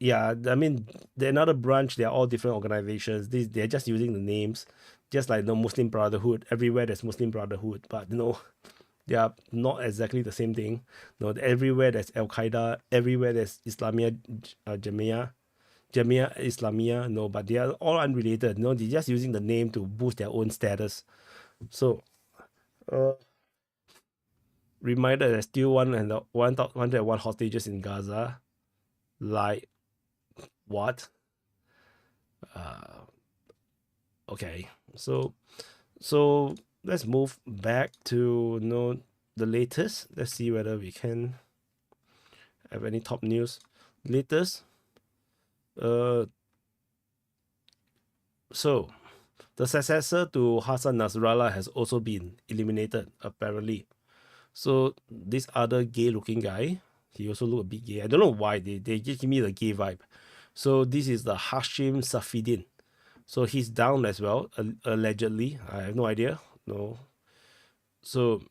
yeah, I mean, the another branch, they're all different organizations. They're just using the names, just like the Muslim Brotherhood. Everywhere there's Muslim Brotherhood, but they are not exactly the same thing. Everywhere there's Al Qaeda, everywhere there's Islamia Jamia Islamia. But they are all unrelated. They're just using the name to boost their own status. So, reminder, there's still 101 hostages in Gaza. Like, what? Okay, so let's move back to the latest. Let's see whether we can have any top news. Latest. So the successor to Hassan Nasrallah has also been eliminated, apparently. So this other gay-looking guy, he also look a bit gay. I don't know why they just give me the gay vibe. So this is the Hashim Safidin. So he's down as well, allegedly. I have no idea. No. So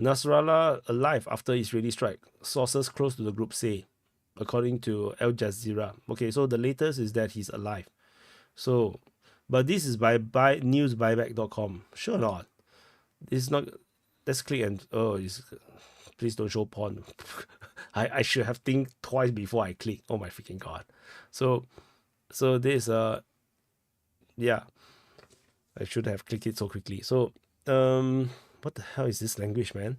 Nasrallah alive after Israeli strike. Sources close to the group say, according to Al Jazeera. Okay, so the latest is that he's alive. So, but this is by newsbuyback.com. Sure not. It's not. Let's click and please don't show porn. I should have think twice before I click. Oh my freaking god. So this yeah, I should have clicked it so quickly. So what the hell is this language, man?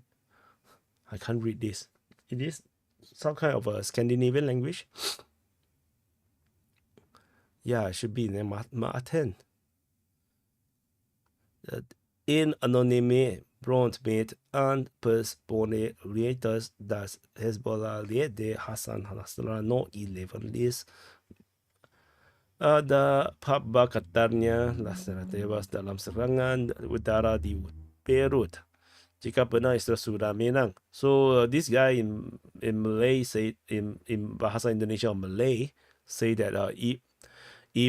I can't read this. It is some kind of a Scandinavian language. Yeah, it should be in Martin. In anonyme bronze met aan personalities das Hezbollah leider Hassan Nasrallah no 11 list. Ada katanya tewas dalam serangan udara di Beirut. Jika benar Israel sudah menang. So this guy in Malay say in Bahasa Indonesia or Malay say that if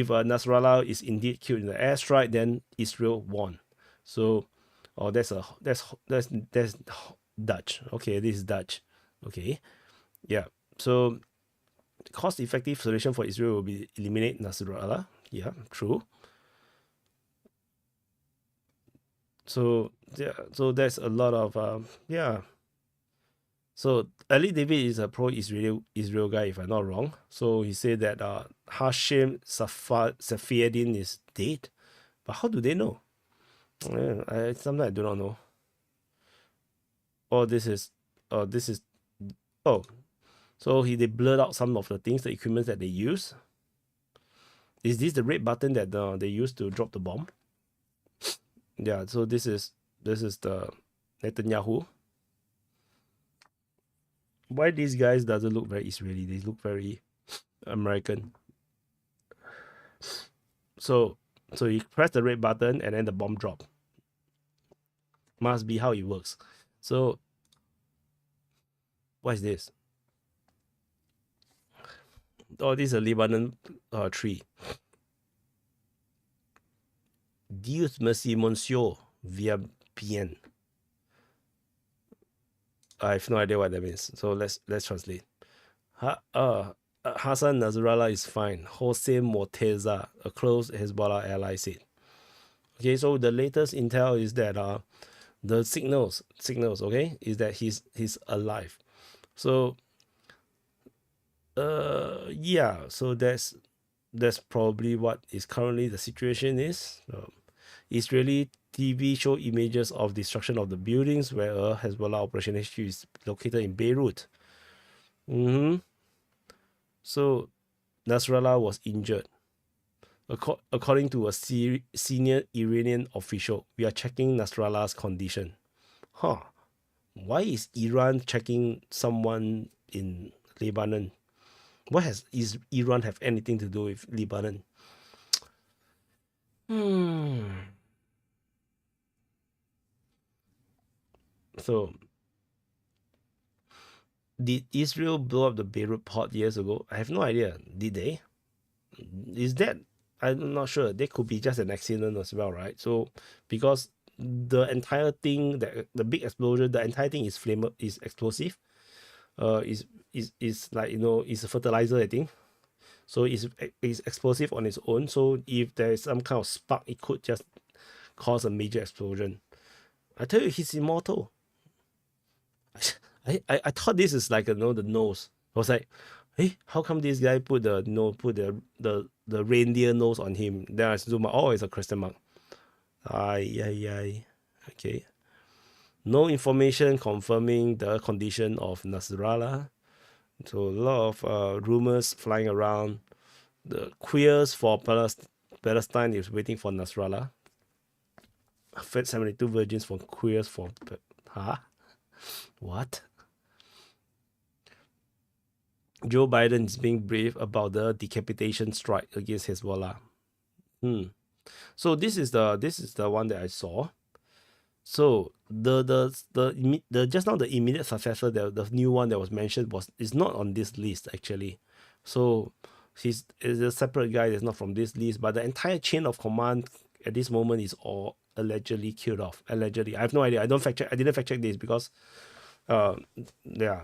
Nasrallah is indeed killed in the airstrike, then Israel won. So that's Dutch. Okay, this is Dutch. Okay, yeah. So cost-effective solution for Israel will be eliminate Nasrallah. Yeah, true. So yeah, so there's a lot of yeah. So Ali David is a pro-Israel guy, if I'm not wrong. So he said that Hashim Safieddin is dead, but how do they know? Sometimes I do not know. So they blurred out some of the things, the equipment that they use. Is this the red button that they use to drop the bomb? Yeah, so this is the Netanyahu. Why these guys doesn't look very Israeli? They look very American. So you press the red button and then the bomb drop. Must be how it works. So what is this? Oh, this is a Lebanon tree. Dieu merci monsieur via bien. I have no idea what that means. So let's translate. Hassan Nasrallah is fine. Hossein Morteza, a close Hezbollah ally, said. Okay, so the latest intel is that the signals, okay, is that he's alive. So yeah, so that's probably what is currently the situation is. Israeli TV show images of destruction of the buildings where a Hezbollah operation HQ is located in Beirut. So Nasrallah was injured. According to a senior Iranian official, we are checking Nasrallah's condition. Why is Iran checking someone in Lebanon? What is Iran have anything to do with Lebanon? So, did Israel blow up the Beirut port years ago? I have no idea. Did they? Is that? I'm not sure. They could be just an accident as well, right? So, because the entire thing, the big explosion, the entire thing is explosive. Is like, it's a fertilizer, I think. So it's explosive on its own. So if there is some kind of spark, it could just cause a major explosion. I tell you, he's immortal. I thought this is like, the nose. I was like, hey, how come this guy put the reindeer nose on him? Then I zoom out, oh, it's a question mark. Ay. Okay. No information confirming the condition of Nasrallah. So a lot of rumors flying around. The queers for Palestine is waiting for Nasrallah. Fed 72 virgins for queers for... Huh? What? Joe Biden is being brave about the decapitation strike against Hezbollah. So this is the one that I saw. So the just now the immediate successor, the new one that was mentioned is not on this list actually. So is a separate guy that's not from this list, but the entire chain of command at this moment is all allegedly killed off. Allegedly, I have no idea. I didn't fact check this because yeah,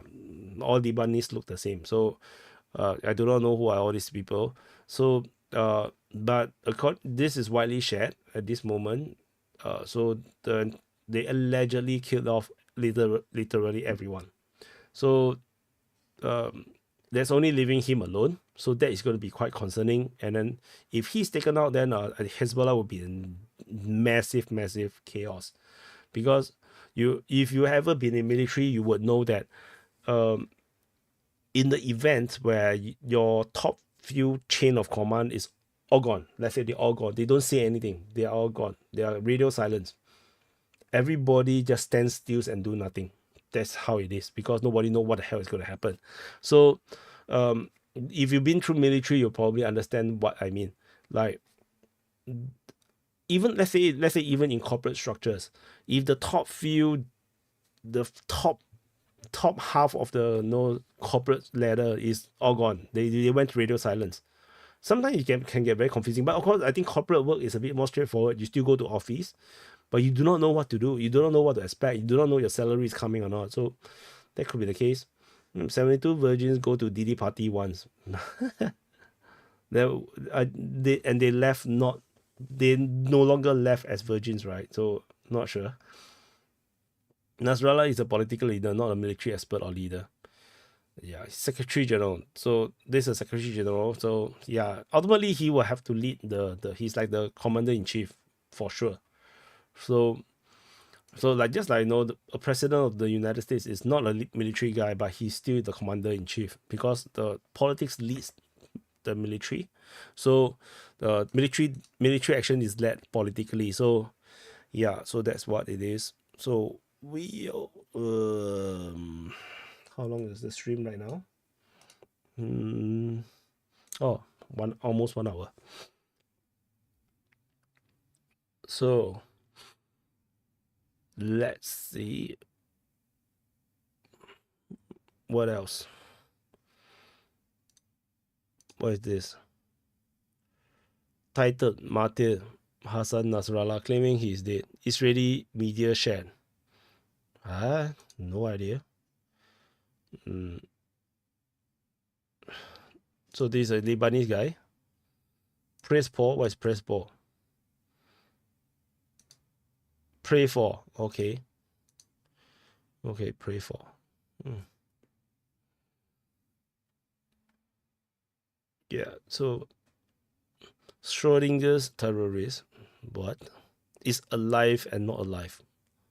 all Lebanese look the same. So I do not know who are all these people. So but this is widely shared at this moment. So they allegedly killed off literally everyone. So there's only leaving him alone. So that is going to be quite concerning. And then if he's taken out, then Hezbollah will be in massive chaos. Because if you ever been in military, you would know that in the event where your top few chain of command is all gone, let's say they're all gone, they don't say anything, they are all gone, they are radio silence, everybody just stands still and do nothing. That's how it is, because nobody know what the hell is going to happen. So if you've been through military, you'll probably understand what I mean. Like, even let's say even in corporate structures, if the top few, the top half of the corporate ladder is all gone, they went to radio silence, sometimes it can get very confusing. But of course, I think corporate work is a bit more straightforward. You still go to office, but you do not know what to do, you do not know what to expect, you do not know your salary is coming or not. So that could be the case. 72 virgins go to Didi party once. They left, not, they no longer left as virgins, right? So not sure. Nasrallah is a political leader, not a military expert or leader. Yeah, Secretary General. So this is Secretary General. So yeah, ultimately he will have to lead he's like the commander in chief for sure. So like, just like, the president of the United States is not a military guy, but he's still the commander in chief because the politics leads the military. So the military action is led politically. So yeah, so that's what it is. So we how long is the stream right now? Almost 1 hour. So let's see what else. What is this? Titled Martyr Hassan Nasrallah claiming he is dead. Israeli media shared. No idea. So this is a Lebanese guy. Praise Paul. What is praise Paul? Pray for. Okay, pray for. Yeah, so Schrodinger's terrorist. What? Is alive and not alive.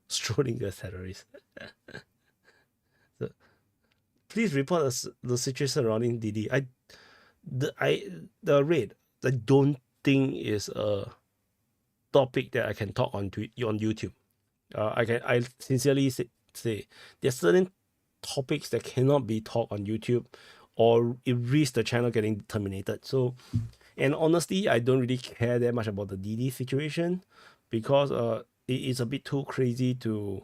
Schrodinger's terrorist. So, please report the situation surrounding Didi. The raid, I don't think is a topic that I can talk on YouTube. I sincerely say there are certain topics that cannot be talked on YouTube, or it risks the channel getting terminated. So, and honestly, I don't really care that much about the DD situation because it is a bit too crazy to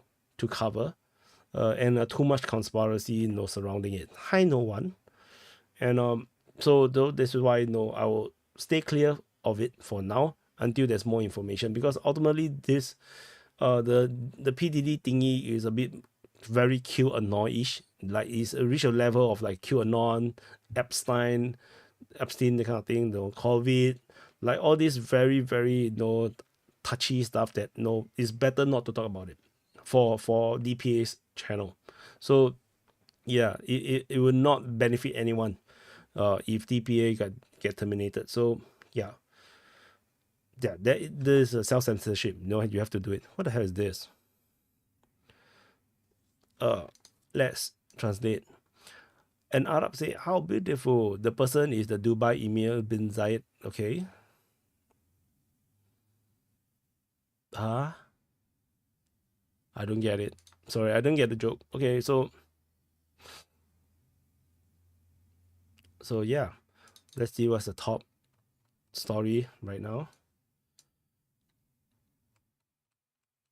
cover. and too much conspiracy, surrounding it. Hi, no one. And so this is why, I will stay clear of it for now until there's more information, because ultimately this the PDD thingy is a bit very QAnon-ish. Like it's reached a level of like QAnon, Epstein, that kind of thing, COVID, like all this very, very touchy stuff that it's better not to talk about it for DPA's channel. So yeah, it will not benefit anyone if DPA get terminated. So yeah, there's a self-censorship. You have to do it. What the hell is this? Let's translate. An Arab say, how beautiful. The person is the Dubai Emir bin Zayed. Okay. I don't get it. Sorry, I don't get the joke. Okay, so yeah, let's see what's the top story right now.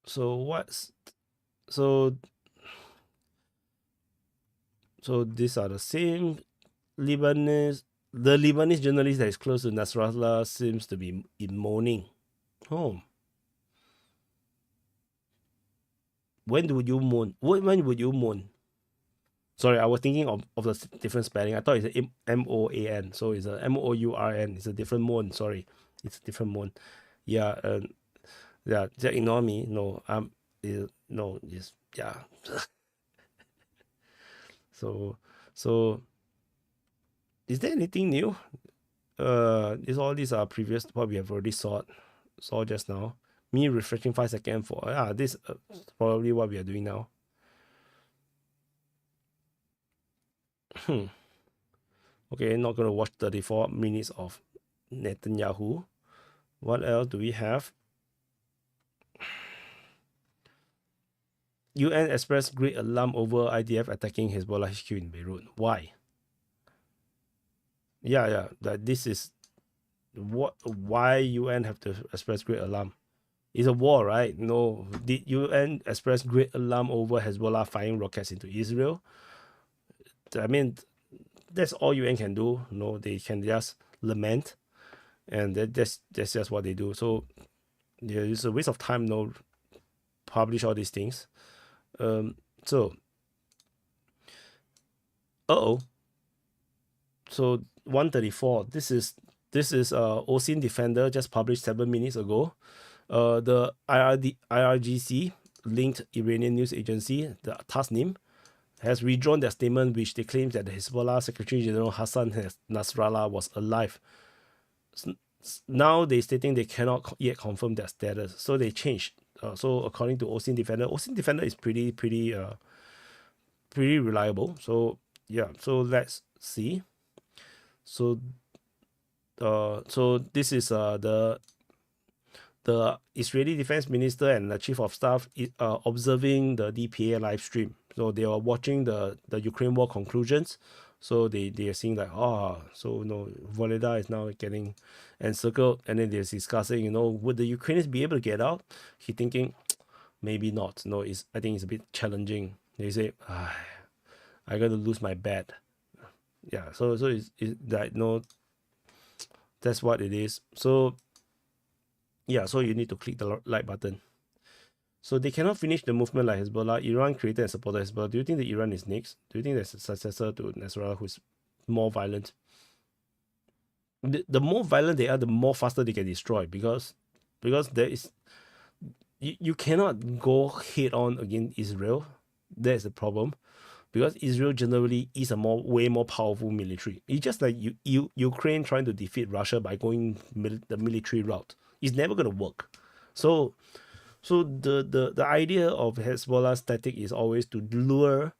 So these are the same Lebanese. The Lebanese journalist that is close to Nasrallah seems to be in mourning. Oh. When would you mourn? When would you mourn? Sorry, I was thinking of the different spelling. I thought it's a M-O-A-N. So it's a M-O-U-R-N. It's a different mourn. Sorry. It's a different mourn. Yeah. Yeah. Just ignore me. No. No. Yes. Yeah. So is there anything new? All these are previous what we have already saw just now. Me refreshing 5 seconds for this probably what we are doing now. Okay, not gonna watch 34 minutes of Netanyahu. What else do we have? UN expressed great alarm over IDF attacking Hezbollah HQ in Beirut. Why? Yeah. That this is why UN have to express great alarm. It's a war, right? No, did UN express great alarm over Hezbollah firing rockets into Israel? I mean, that's all UN can do. No, they can just lament, and that's just what they do. So yeah, it's a waste of time. No, publish all these things. So so 134. This is OSINT Defender just published 7 minutes ago. The IRGC linked Iranian news agency, the Tasnim, has withdrawn their statement, which they claim that the Hezbollah Secretary General Hassan Nasrallah was alive. Now they're stating they cannot yet confirm their status, so they changed. So according to OSINT Defender is pretty reliable. So yeah, so let's see. So this is the Israeli Defense Minister and the Chief of Staff observing the DPA live stream. So they are watching the Ukraine War Conclusions. So they are seeing like, Voleda is now getting encircled, and then they're discussing, would the Ukrainians be able to get out? He thinking, maybe not. I think it's a bit challenging. They say, I got to lose my bet. Yeah, so it's that that's what it is. So yeah, so you need to click the like button. So they cannot finish the movement like Hezbollah. Iran created and supported Hezbollah. Do you think that Iran is next? Do you think there's a successor to Nasrallah who's more violent? The more violent they are, the more faster they can destroy, because there is you cannot go head on against Israel. That's the problem, because Israel generally is a way more powerful military. It's just like Ukraine trying to defeat Russia by going the military route. It's never going to work. So the idea of Hezbollah's tactic is always to lure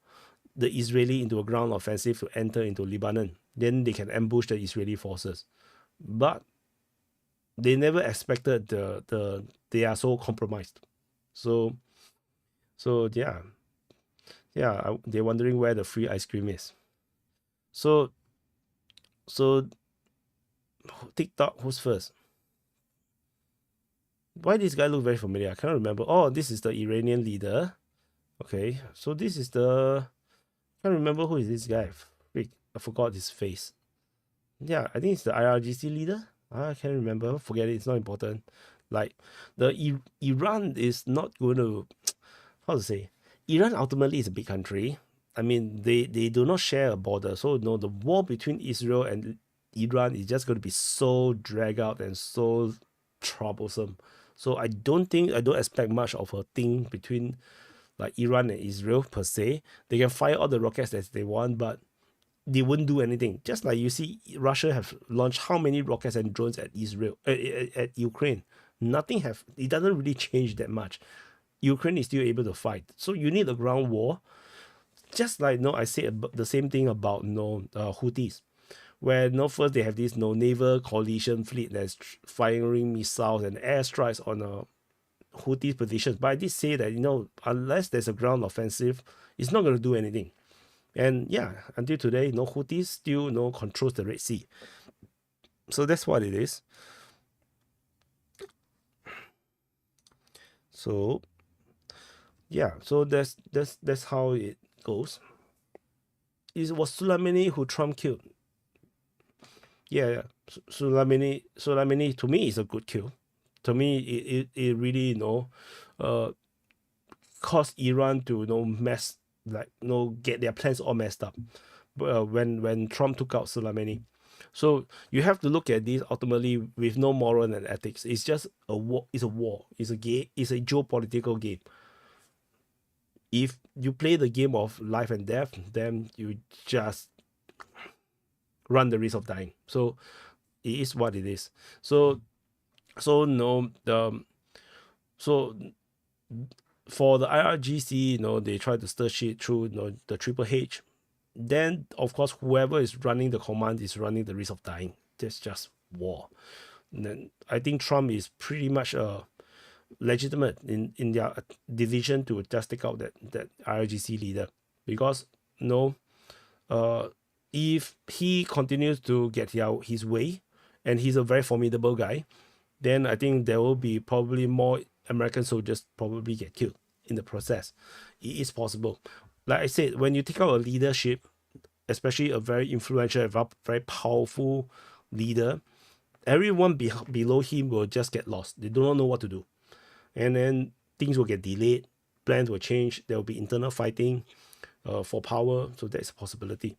the Israeli into a ground offensive to enter into Lebanon. Then they can ambush the Israeli forces. But they never expected they are so compromised. So yeah, they're wondering where the free ice cream is. So TikTok, who's first? Why this guy look very familiar? I can't remember. Oh, this is the Iranian leader. Okay, so this is the, I can't remember who is this guy. Freak, I forgot his face. Yeah, I think it's the IRGC leader. I can't remember. Forget it. It's not important. Like Iran is not going to, how to say, Iran ultimately is a big country. I mean, they do not share a border, so no, the war between Israel and Iran is just going to be so drag out and so troublesome. So I don't expect much of a thing between like Iran and Israel per se. They can fire all the rockets as they want, but they wouldn't do anything. Just like you see, Russia have launched how many rockets and drones at Israel, at Ukraine. Nothing have. It doesn't really change that much. Ukraine is still able to fight. So you need a ground war. Just like I said the same thing about Houthis, where first they have this naval coalition fleet that's firing missiles and airstrikes on Houthi positions. But I did say that unless there's a ground offensive, it's not going to do anything. And yeah, until today, Houthis still controls the Red Sea. So that's what it is. So yeah, so that's how it goes. It was Soleimani who Trump killed. Yeah. Soleimani to me is a good kill. To me, it really caused Iran to mess get their plans all messed up. When Trump took out Soleimani. So you have to look at this ultimately with no moral and ethics. It's just a war. It's a war. It's a game. It's a geopolitical game. If you play the game of life and death, then you just run the risk of dying. So it is what it is. So no, so for the IRGC, they try to stir shit through the Triple H. Then of course whoever is running the command is running the risk of dying. That's just war. And then I think Trump is pretty much legitimate in their decision to just take out that IRGC leader, because if he continues to get his way, and he's a very formidable guy, then I think there will be probably more American soldiers probably get killed in the process. It is possible. Like I said, when you take out a leadership, especially a very influential, very powerful leader, everyone below him will just get lost. They do not know what to do. And then things will get delayed, plans will change, there will be internal fighting for power, so that's a possibility.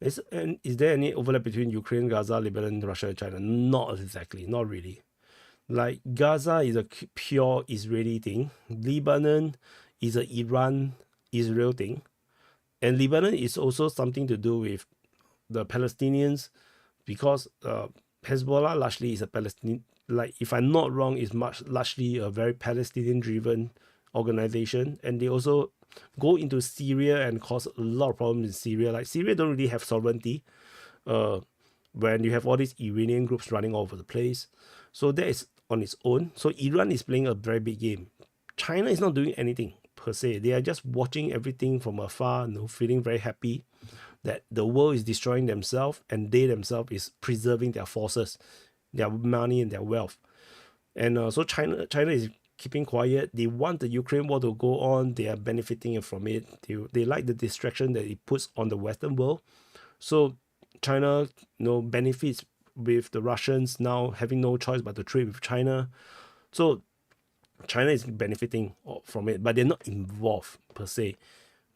Is there any overlap between Ukraine, Gaza, Lebanon, Russia, and China? Not exactly, not really. Like Gaza is a pure Israeli thing. Lebanon is a Iran-Israel thing. And Lebanon is also something to do with the Palestinians, because Hezbollah largely is a Palestinian, like if I'm not wrong, is largely a very Palestinian-driven organization. And they also go into Syria and cause a lot of problems in Syria. Like Syria don't really have sovereignty when you have all these Iranian groups running all over the place. So that is on its own. So Iran is playing a very big game. China is not doing anything per se. They are just watching everything from afar, feeling very happy that the world is destroying themselves and they themselves is preserving their forces, their money and their wealth. And so China is keeping quiet. They want the Ukraine war to go on. They are benefiting from it. They like the distraction that it puts on the Western world. So China, benefits with the Russians now having no choice but to trade with China. So China is benefiting from it, but they're not involved per se.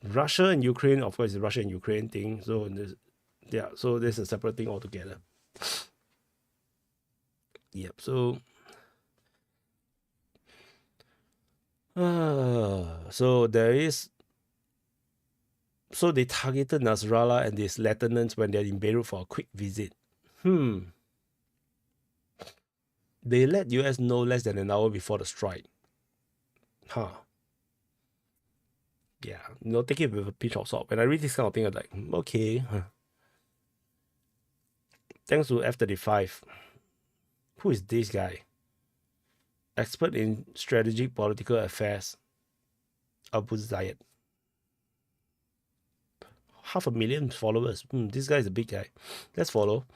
Russia and Ukraine, of course, is a Russia and Ukraine thing. So so there's a separate thing altogether. Yep. So so there is. So they targeted Nasrallah and his lieutenants when they're in Beirut for a quick visit. They let US know less than an hour before the strike. Yeah, take it with a pinch of salt. When I read this kind of thing, I'm like, okay. Thanks to F-35. Who is this guy? Expert in strategic political affairs. Abu Zayed. 500,000 followers. This guy is a big guy. Let's follow.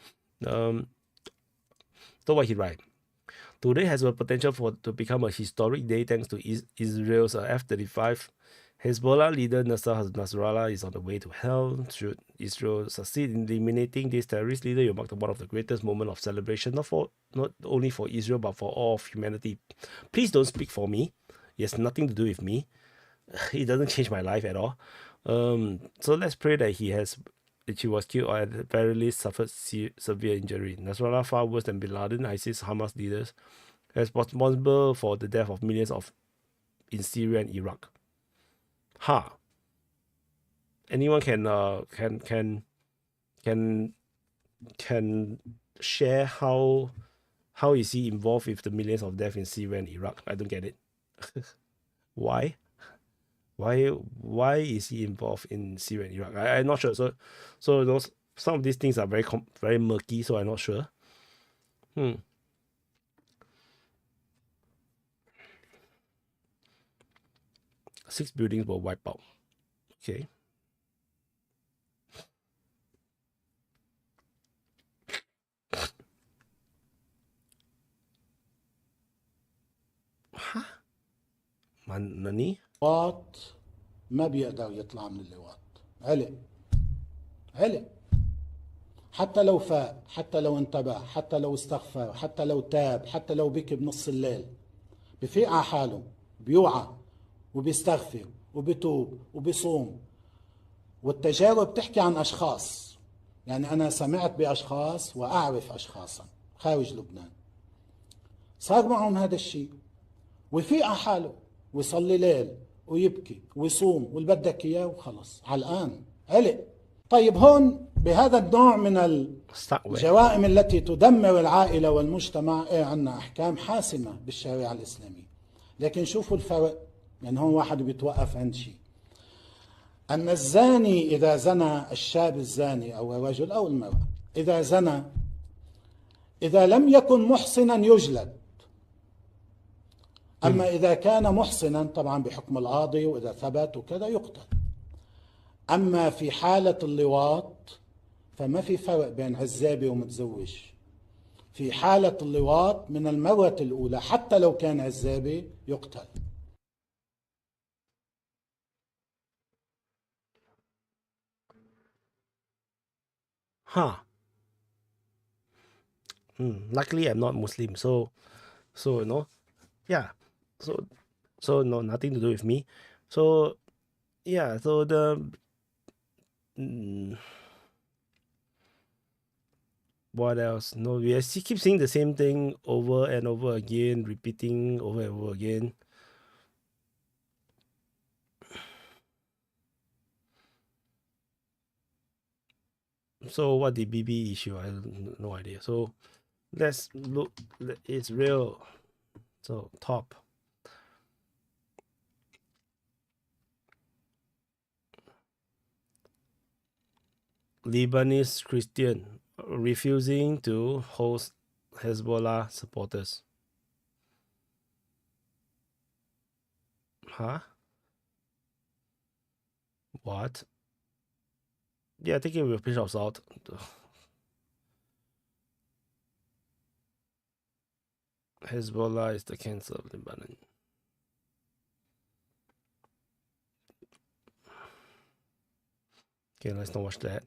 So what he write? Today has a potential to become a historic day thanks to Israel's F-35. Hezbollah leader Nasrallah is on the way to hell. Should Israel succeed in eliminating this terrorist leader, it will mark one of the greatest moments of celebration, not only for Israel, but for all of humanity. Please don't speak for me. It has nothing to do with me. It doesn't change my life at all. So let's pray that he was killed or at the very least suffered severe injury. Nasrallah, far worse than Bin Laden, ISIS, Hamas leaders, is responsible for the death of millions in Syria and Iraq. Anyone can share how is he involved with the millions of deaths in Syria and Iraq? I don't get it. Why? Why is he involved in Syria and Iraq? I'm not sure. So some of these things are very murky. So I'm not sure. 6 buildings were wiped out. Okay. ناني؟ اللواط ما بيقدر يطلع من اللواط. علق حتى لو فاق، حتى لو انتبه، حتى لو استغفر، حتى لو تاب، حتى لو بكي بنص الليل، بفيق على حاله، بيوعى وبيستغفر وبيتوب وبيصوم. والتجارب تحكي عن أشخاص، يعني أنا سمعت بأشخاص وأعرف أشخاصا خارج لبنان صار معهم هذا الشيء، ويفيق على حاله ويصلي ليل ويبكي ويصوم واللي بدك إياه وخلص علقان علق. طيب هون بهذا النوع من الجرائم التي تدمر العائلة والمجتمع عندنا أحكام حاسمة بالشريعة الإسلامية. لكن شوفوا الفرق، يعني هون واحد بيتوقف عند شيء، أن الزاني إذا زنى، الشاب الزاني أو الرجل أو المرأة إذا زنى، إذا لم يكن محصنا يجلد. أما إذا كان محصنا طبعا بحكم القاضي وإذا ثبت وكذا يقتل. أما في حالة اللواط فما في فرق بين عزابي ومتزوج. في حالة اللواط من المرة الأولى حتى لو كان عزابي يقتل. Luckily I'm not Muslim, so yeah, so no, nothing to do with me. So yeah, so what else? No, we keep seeing the same thing over and over again, repeating over and over again. So what the BB issue? I have no idea. So let's look. It's real. So top. Lebanese Christian refusing to host Hezbollah supporters. What? Yeah, take it with a pinch of salt. Hezbollah is the cancer of Lebanon. Okay, let's not watch that.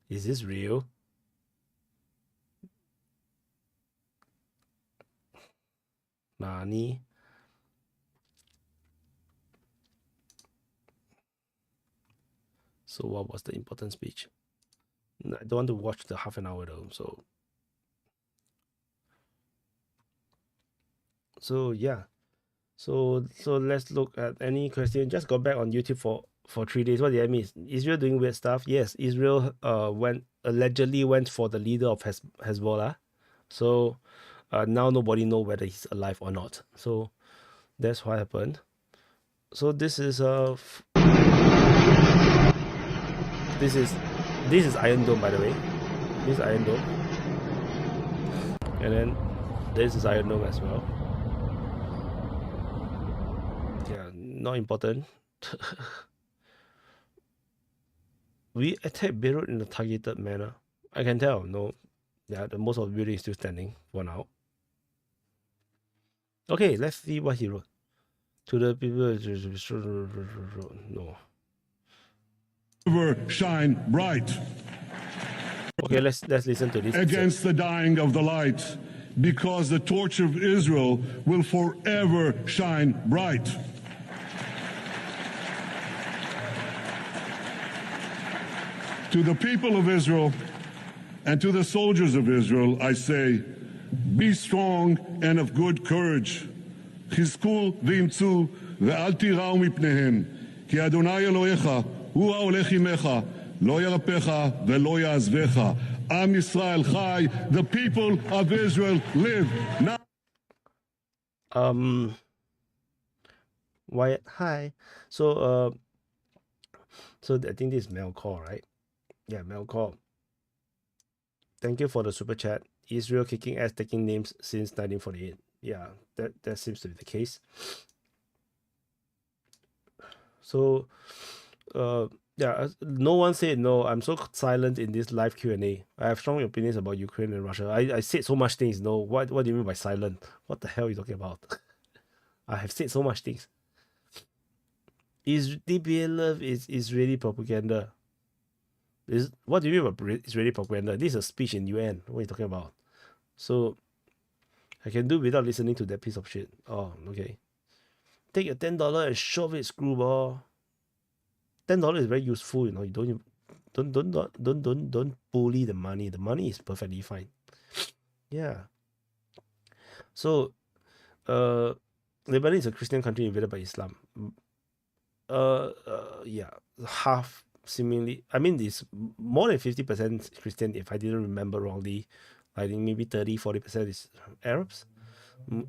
Is this real? Nani? So what was the important speech? I don't want to watch the half an hour though, so yeah. So let's look at any question. Just go back on YouTube for 3 days. What did I miss? Israel doing weird stuff? Yes, Israel allegedly went for the leader of Hezbollah. So now nobody knows whether he's alive or not. So that's what happened. So this is this is Iron Dome, by the way. This is Iron Dome, and then this is Iron Dome as well. Yeah, not important. We attacked Beirut in a targeted manner. I can tell. No, yeah, the most of the building is still standing for now. Okay, let's see what he wrote. To the people, no. Ever shine bright Okay, let's listen to this. against the dying of the light, because the torch of Israel will forever shine bright. To the people of Israel and to the soldiers of Israel, I say, be strong and of good courage. חזקו ואמצו ואל תיראו מפניהם, כי אדוני אלוהיך הוא ההולך עמך, לא ירפך ולא יעזבך. עם ישראל חי, the people of Israel live. Now... Wyatt, hi. So I think this is Mel Call, right? Yeah, Mel Call. Thank you for the super chat. Israel kicking ass, taking names since 1948. Yeah, that seems to be the case. So, yeah, no one said no. I'm so silent in this live Q&A. I have strong opinions about Ukraine and Russia. I said so much things. No, what do you mean by silent? What the hell are you talking about? I have said so much things. Is DPLF is Israeli propaganda? What do you mean by Israeli propaganda? This is a speech in UN. What are you talking about? So I can do without listening to that piece of shit. Oh, okay. Take your $10 and shove it, screwball. $10 is very useful, you know. You don't bully the money. The money is perfectly fine. Yeah. So, Lebanon is a Christian country invaded by Islam. Yeah, half seemingly. I mean, it's more than 50% Christian, if I didn't remember wrongly. I think maybe 30-40% is Arabs,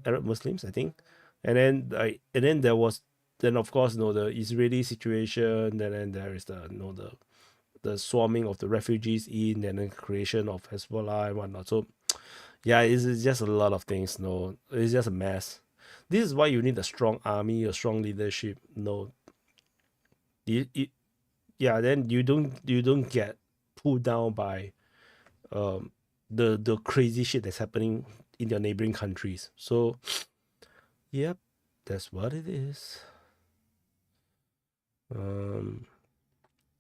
Arab Muslims, I think. And then there was, then of course, you know, the Israeli situation. And then there is the, you know, the swarming of the refugees in, and then creation of Hezbollah and whatnot. So yeah, it's just a lot of things. You know, it's just a mess. This is why you need a strong army, a strong leadership. You know, yeah, then you don't get pulled down by the crazy shit that's happening in your neighboring countries. So yep, that's what it is.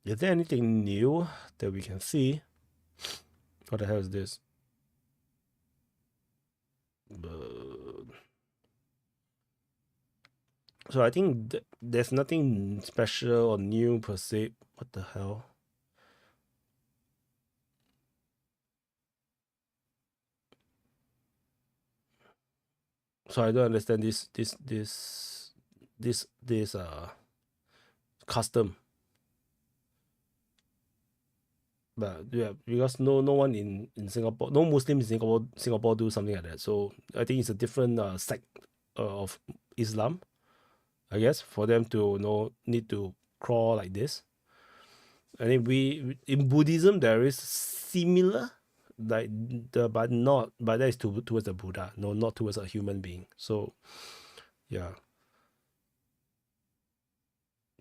Is there anything new that we can see? What the hell is this? So I think there's nothing special or new per se. What the hell? So I don't understand this custom. But yeah, because no one in Singapore, no Muslim in Singapore do something like that. So I think it's a different sect of Islam, I guess, for them to need to crawl like this. I think we in Buddhism there is similar, like but that is towards the Buddha, no, not towards a human being. So yeah.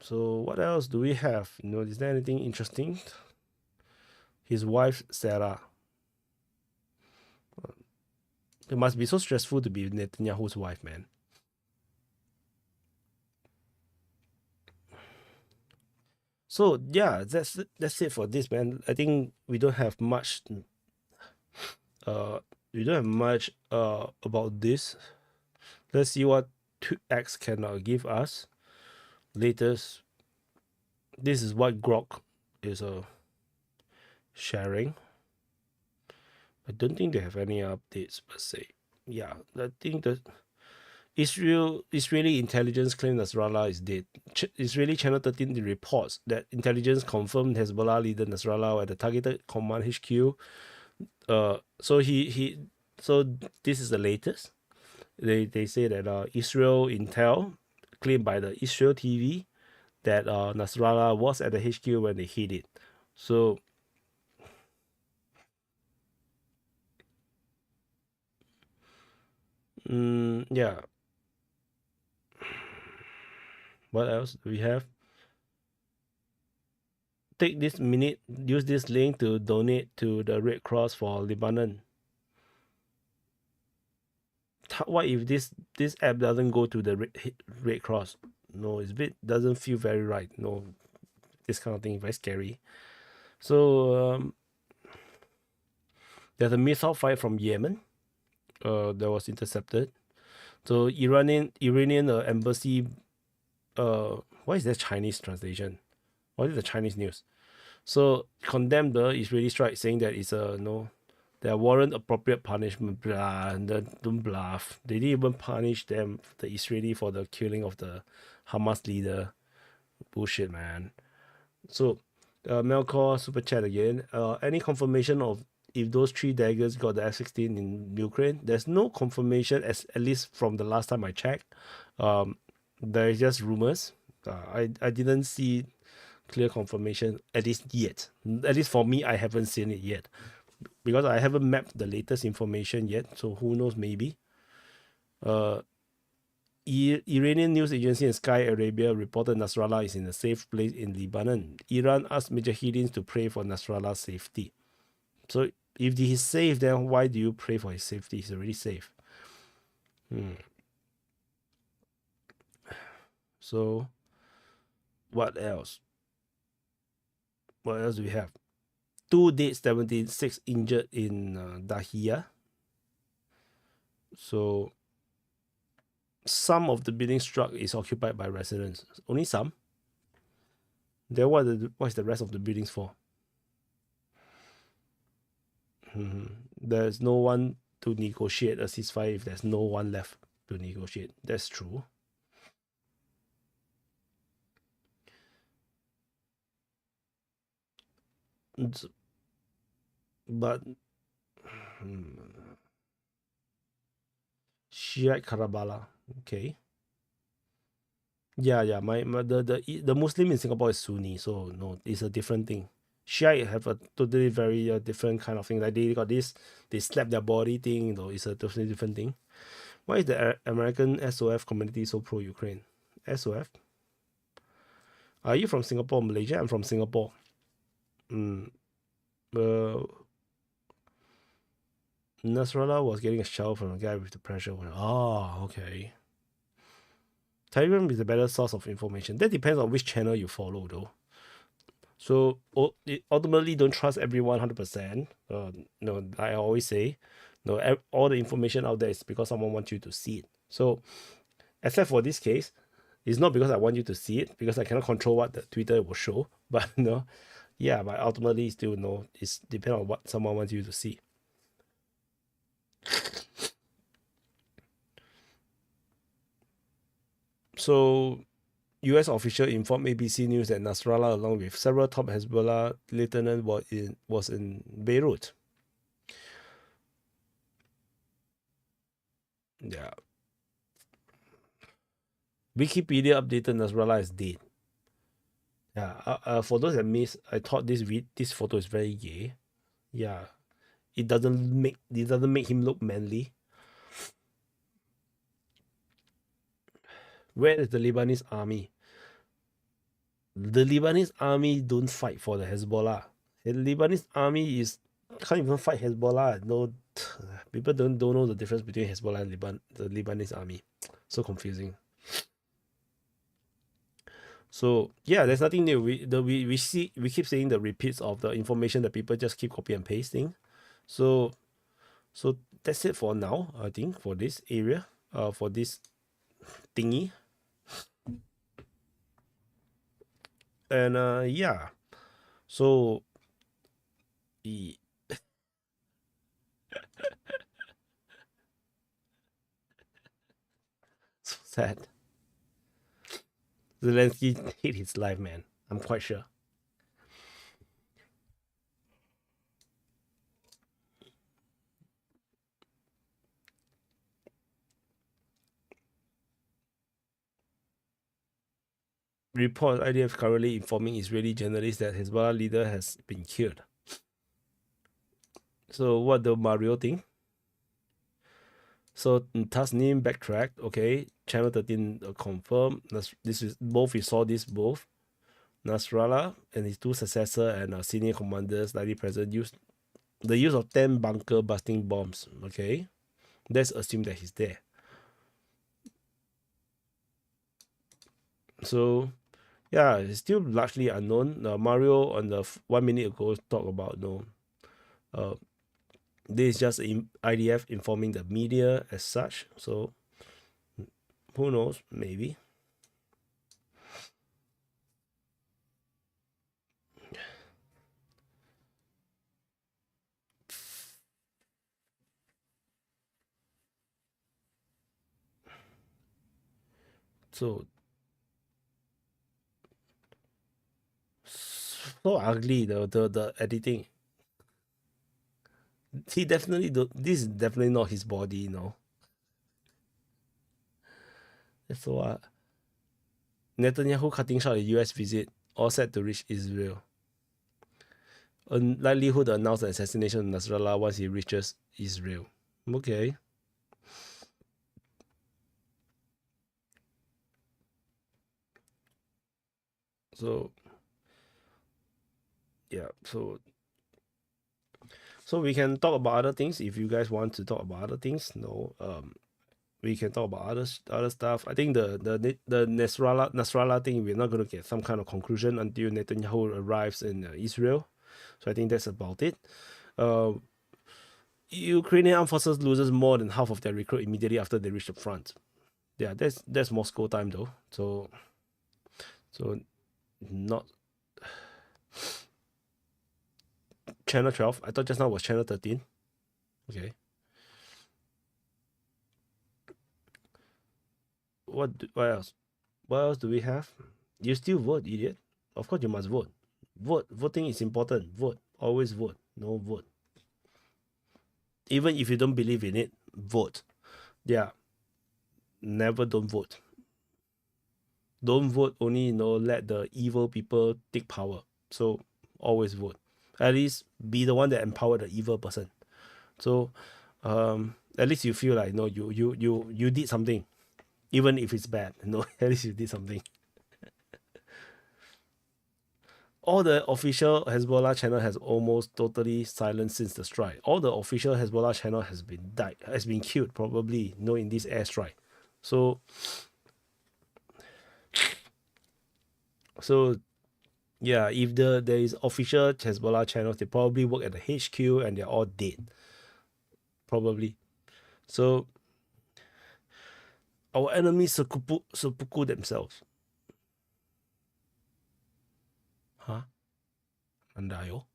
So what else do we have? You know, is there anything interesting? His wife Sarah. It must be so stressful to be Netanyahu's wife, man. So yeah, that's it for this, man. I think we don't have much. We don't have much about this. Let's see what 2X can give us. Latest. This is what Grok is sharing. I don't think they have any updates per se. Yeah, I think that Israeli intelligence claims Nasrallah is dead. Israeli Channel 13 reports that intelligence confirmed Hezbollah leader Nasrallah at the targeted command HQ. So so this is the latest. They say that Israel intel claimed by the Israel TV that Nasrallah was at the HQ when they hit it. So yeah. What else do we have? take this minute, use this link to donate to the Red Cross for Lebanon. What if this app doesn't go to the Red Cross? No, it's a bit doesn't feel very right. No, this kind of thing very scary. So there's a missile fire from Yemen. That was intercepted. So Iranian embassy. What is that Chinese translation? What is the Chinese news? So condemned the Israeli strike, saying that it's there warrant appropriate punishment. Blah, and don't bluff. They didn't even punish them, the Israeli, for the killing of the Hamas leader. Bullshit, man. So, Melkor super chat again. Any confirmation of if those 3 daggers got the F-16 in Ukraine? There's no confirmation, at least from the last time I checked. There is just rumors. I didn't see clear confirmation, at least yet. At least for me, I haven't seen it yet, because I haven't mapped the latest information yet. So who knows? Maybe. Iranian news agency and Sky Arabia reported Nasrallah is in a safe place in Lebanon. Iran asked Mujahideen to pray for Nasrallah's safety. So if he's safe, then why do you pray for his safety? He's already safe. So what else? What else do we have? 2 dead, 76 injured in Dahia. So some of the building struck is occupied by residents. Only some. Then what's the rest of the buildings for? There's no one to negotiate a ceasefire if there's no one left to negotiate. That's true. But Shiite Karbala, okay. Yeah. The Muslim in Singapore is Sunni, so no, it's a different thing. Shiite have a totally very different kind of thing. Like they got this, they slap their body thing. It's a totally different thing. Why is the American SOF community so pro-Ukraine? SOF? Are you from Singapore, Malaysia? I'm from Singapore. Nasrallah was getting a shower from a guy with the pressure. Oh, okay. Telegram is a better source of information. That depends on which channel you follow, though. So ultimately, don't trust everyone 100%. No, like I always say, no, all the information out there is because someone wants you to see it. So, except for this case, it's not because I want you to see it, because I cannot control what the Twitter will show. But yeah, but ultimately, still it's depends on what someone wants you to see. So, U.S. official informed ABC News that Nasrallah, along with several top Hezbollah lieutenants, was in Beirut. Yeah. Wikipedia updated Nasrallah is dead. Yeah. For those that missed, I thought this photo is very gay. Yeah. It doesn't make him look manly. Where is the Lebanese army? The Lebanese army don't fight for the Hezbollah. The Lebanese army can't even fight Hezbollah. No, people don't know the difference between Hezbollah and the Lebanese army. So confusing. So yeah, there's nothing new. We keep seeing the repeats of the information that people just keep copy and pasting. So that's it for now, I think, for this area, for this thingy. And yeah, so so sad. Zelensky hate his life, man. I'm quite sure. Report IDF currently informing Israeli journalists that Hezbollah leader has been killed. So what the Mario thing? So Tasnim backtracked. Okay, Channel 13 confirmed. This is both. We saw this both. Nasrallah and his two successors and senior commanders likely present the use of 10 bunker busting bombs. Okay, let's assume that he's there. So yeah, it's still largely unknown. Mario on the 1 minute ago talked about this is just IDF informing the media as such. So who knows? Maybe. So ugly the editing. He definitely this is definitely not his body, you know. So Netanyahu cutting short a US visit, all set to reach Israel. Unlikelihood to announce the assassination of Nasrallah once he reaches Israel. Okay. So yeah, so we can talk about other things if you guys want to talk about other things. No, we can talk about other stuff. I think the Nasrallah thing, we're not going to get some kind of conclusion until Netanyahu arrives in Israel. So I think that's about it. Ukrainian armed forces loses more than half of their recruit immediately after they reach the front. Yeah, that's Moscow time though. So not channel 12. I thought just now was channel 13. Okay. What else? What else do we have? You still vote, idiot. Of course you must vote. Voting is important. Vote. Always vote. No vote. Even if you don't believe in it, vote. Yeah. Never don't vote. Don't vote, only let the evil people take power. So always vote. At least be the one that empower the evil person. So at least you feel like you did something. Even if it's bad, at least you did something. All the official Hezbollah channel has almost totally silenced since the strike. All the official Hezbollah channel has been killed probably, in this airstrike. So yeah, if there is official Hezbollah channels, they probably work at the HQ and they're all dead. Probably. So our enemies seppuku themselves. Huh? Mandayo?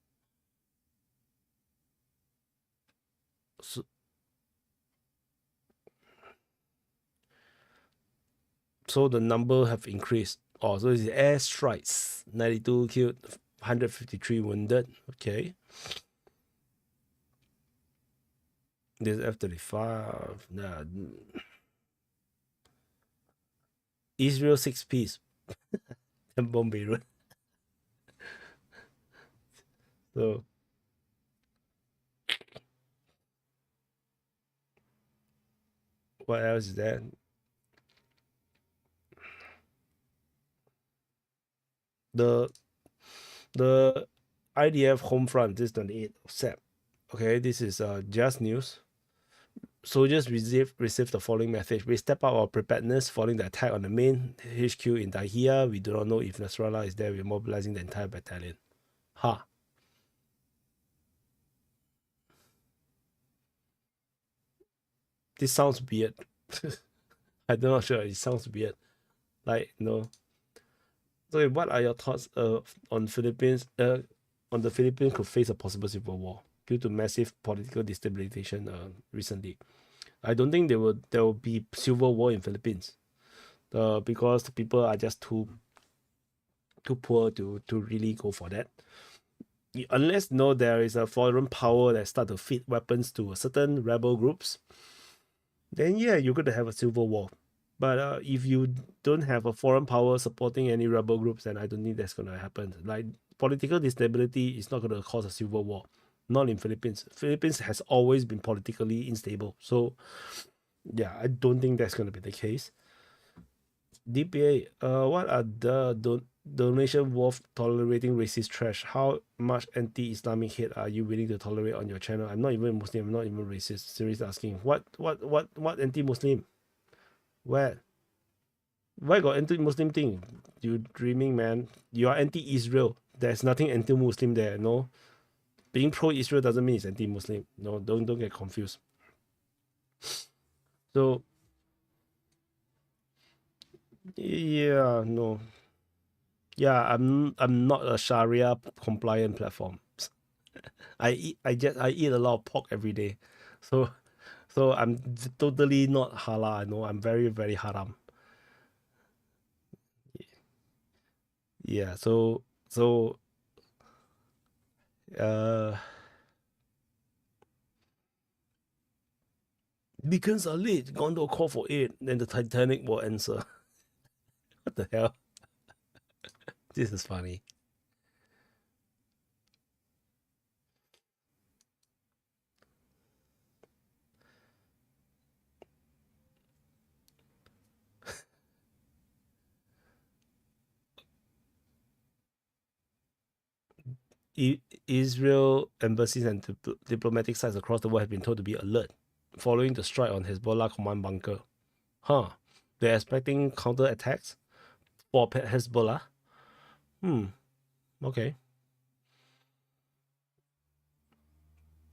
So the number have increased. Oh, so it's air strikes. 92 killed, 153 wounded. Okay. This F-35. Israel 6 piece. And bomb Beirut. So what else is that? The IDF home front, this 28th of Sep. Okay, this is just news. Soldiers received the following message. We step up our preparedness following the attack on the main HQ in Dahia. We do not know if Nasrallah is there. We're mobilizing the entire battalion. This sounds weird. I'm not sure. It sounds weird. Like, So what are your thoughts on Philippines? On the Philippines could face a possible civil war due to massive political destabilization recently. I don't think there will be civil war in Philippines, because the people are just too poor to really go for that. Unless there is a foreign power that start to feed weapons to certain rebel groups, then yeah, you're going to have a civil war. But if you don't have a foreign power supporting any rebel groups, then I don't think that's going to happen. Like, political instability is not going to cause a civil war. Not in Philippines. Philippines has always been politically unstable. So, yeah, I don't think that's going to be the case. DPA, what are the donation worth tolerating racist trash? How much anti-Islamic hate are you willing to tolerate on your channel? I'm not even Muslim. I'm not even racist. Seriously asking. What anti-Muslim? Where? Why got anti-Muslim thing? You dreaming, man. You are anti-Israel. There's nothing anti-Muslim there. No. Being pro-Israel doesn't mean it's anti-Muslim. No, don't get confused. So yeah, no. Yeah, I'm not a Sharia compliant platform. I eat a lot of pork every day. So I'm totally not halal. No, I'm very, very haram. Yeah, so beacons are late, Gondor call for aid, then the Titanic will answer. What the hell? This is funny. Israel embassies and diplomatic sites across the world have been told to be alert following the strike on Hezbollah command bunker. Huh. They're expecting counterattacks for Hezbollah? Okay.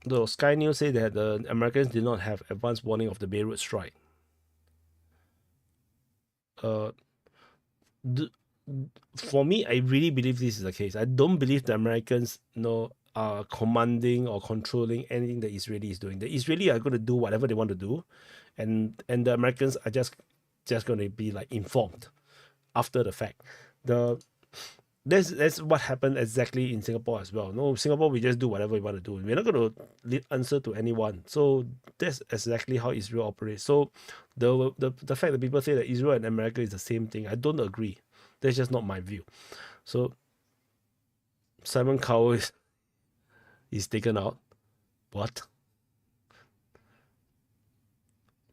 Though Sky News say that the Americans did not have advance warning of the Beirut strike. For me, I really believe this is the case. I don't believe the Americans are commanding or controlling anything the Israeli is doing. The Israeli are going to do whatever they want to do, and the Americans are just going to be like informed after the fact. That's what happened exactly in Singapore as well. No, Singapore, we just do whatever we want to do. We're not going to answer to anyone. So that's exactly how Israel operates. So the fact that people say that Israel and America is the same thing, I don't agree. That's just not my view. So Simon Cowell is taken out. What?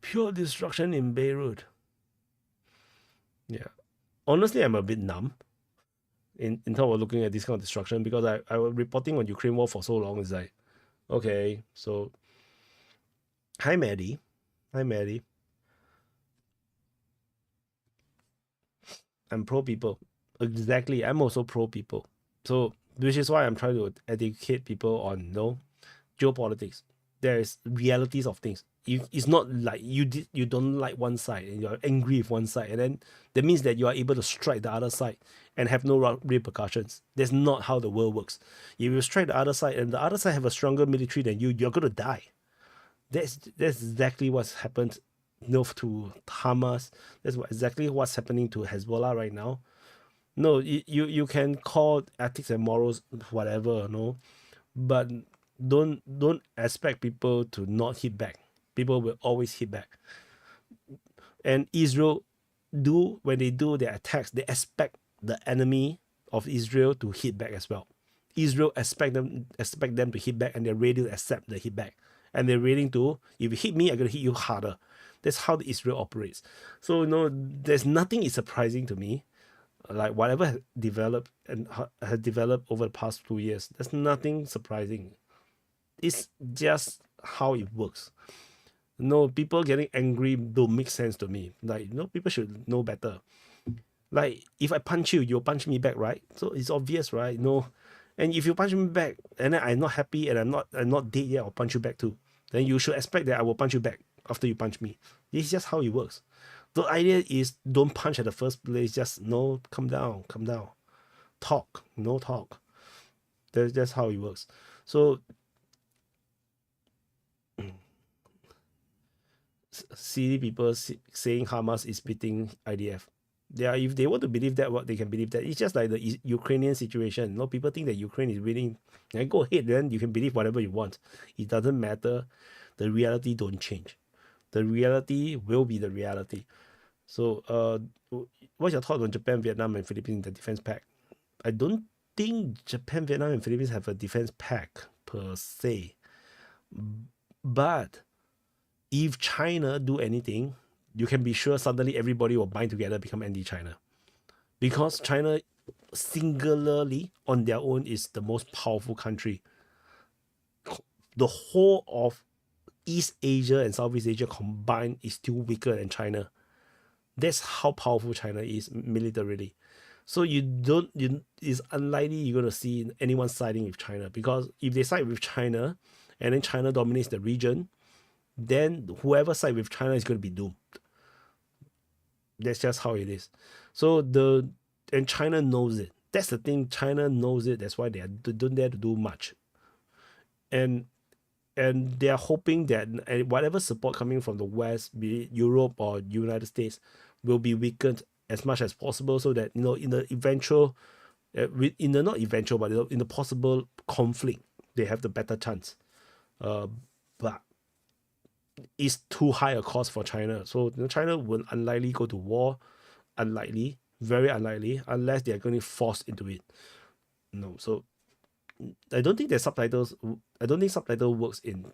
Pure destruction in Beirut. Yeah. Honestly, I'm a bit numb in terms of looking at this kind of destruction, because I was reporting on Ukraine war for so long. It's like, okay, so hi Maddie. I'm pro people. Exactly. I'm also pro people. So which is why I'm trying to educate people on geopolitics. There is realities of things. It's not like you don't like one side and you're angry with one side, and then that means that you are able to strike the other side and have no repercussions. That's not how the world works. If you strike the other side and the other side have a stronger military than you, you're gonna die. That's exactly what's happened to Hamas. That's exactly what's happening to Hezbollah right now. No, you can call ethics and morals whatever, but don't expect people to not hit back. People will always hit back. And Israel when they do their attacks, they expect the enemy of Israel to hit back as well. Israel expect them to hit back, and they're ready to accept the hit back. And they're ready to, if you hit me, I'm gonna hit you harder. That's how the Israel operates. So there's nothing is surprising to me. Like whatever has developed over the past 2 years, there's nothing surprising. It's just how it works. People getting angry don't make sense to me. Like, people should know better. Like, if I punch you, you'll punch me back, right? So it's obvious, right? And if you punch me back and then I'm not happy and I'm not dead yet, I'll punch you back too. Then you should expect that I will punch you back after you punch me. This is just how it works. The idea is don't punch at the first place. Just calm down. Talk. That's how it works. So silly people saying Hamas is beating IDF. If they want to believe that, what they can believe that. It's just like the Ukrainian situation. People think that Ukraine is winning. And go ahead, then you can believe whatever you want. It doesn't matter. The reality don't change. The reality will be the reality. So, what's your thought on Japan, Vietnam, and Philippines in the defense pact? I don't think Japan, Vietnam, and Philippines have a defense pact per se. But if China do anything, you can be sure suddenly everybody will bind together, become anti-China. Because China singularly on their own is the most powerful country. The whole of East Asia and Southeast Asia combined is still weaker than China. That's how powerful China is militarily. So it's unlikely you're gonna see anyone siding with China, because if they side with China and then China dominates the region, then whoever side with China is gonna be doomed. That's just how it is. So and China knows it. That's the thing. China knows it. That's why they don't dare to do much. And they are hoping that whatever support coming from the West, be it Europe or United States, will be weakened as much as possible, so that, in the eventual, not eventual, but in the possible conflict, they have the better chance. But it's too high a cost for China. So China will unlikely go to war, unlikely, very unlikely, unless they are going to force into it. No, so I don't think subtitle works in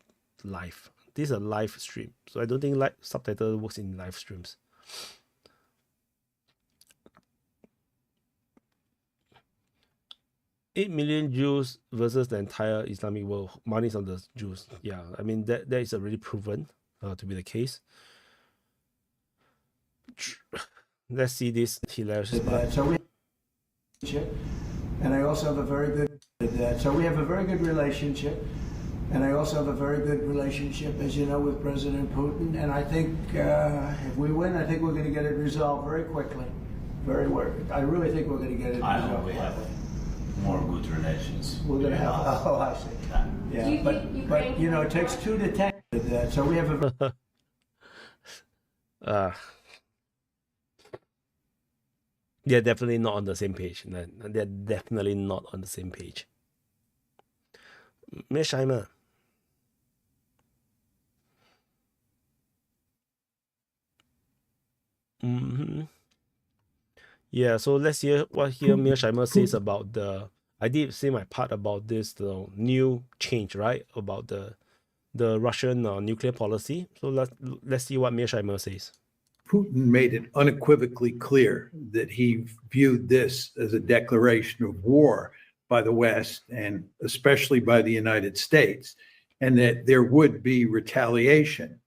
live. This is a live stream, so I don't think subtitle works in live streams. $8 million Jews versus the entire Islamic world. Money's on the Jews. Yeah, I mean that is already proven to be the case. Let's see this hilarious part. So we, and I also have a very good. So we have a very good relationship, and I also have a very good relationship, as you know, with President Putin. And I think if we win, I think we're going to get it resolved very quickly. I really think we're going to get it resolved. I hope we have more good relations. We're going to have. Oh, I see. Yeah, but it takes 2 to 10. So we have a. They're definitely not on the same page. They're definitely not on the same page. Mearsheimer. Yeah, so let's hear what Mearsheimer says about I did say my part about this new change, right? About the Russian nuclear policy. So let's see what Mearsheimer says. Putin made it unequivocally clear that he viewed this as a declaration of war by the West, and especially by the United States, and that there would be retaliation.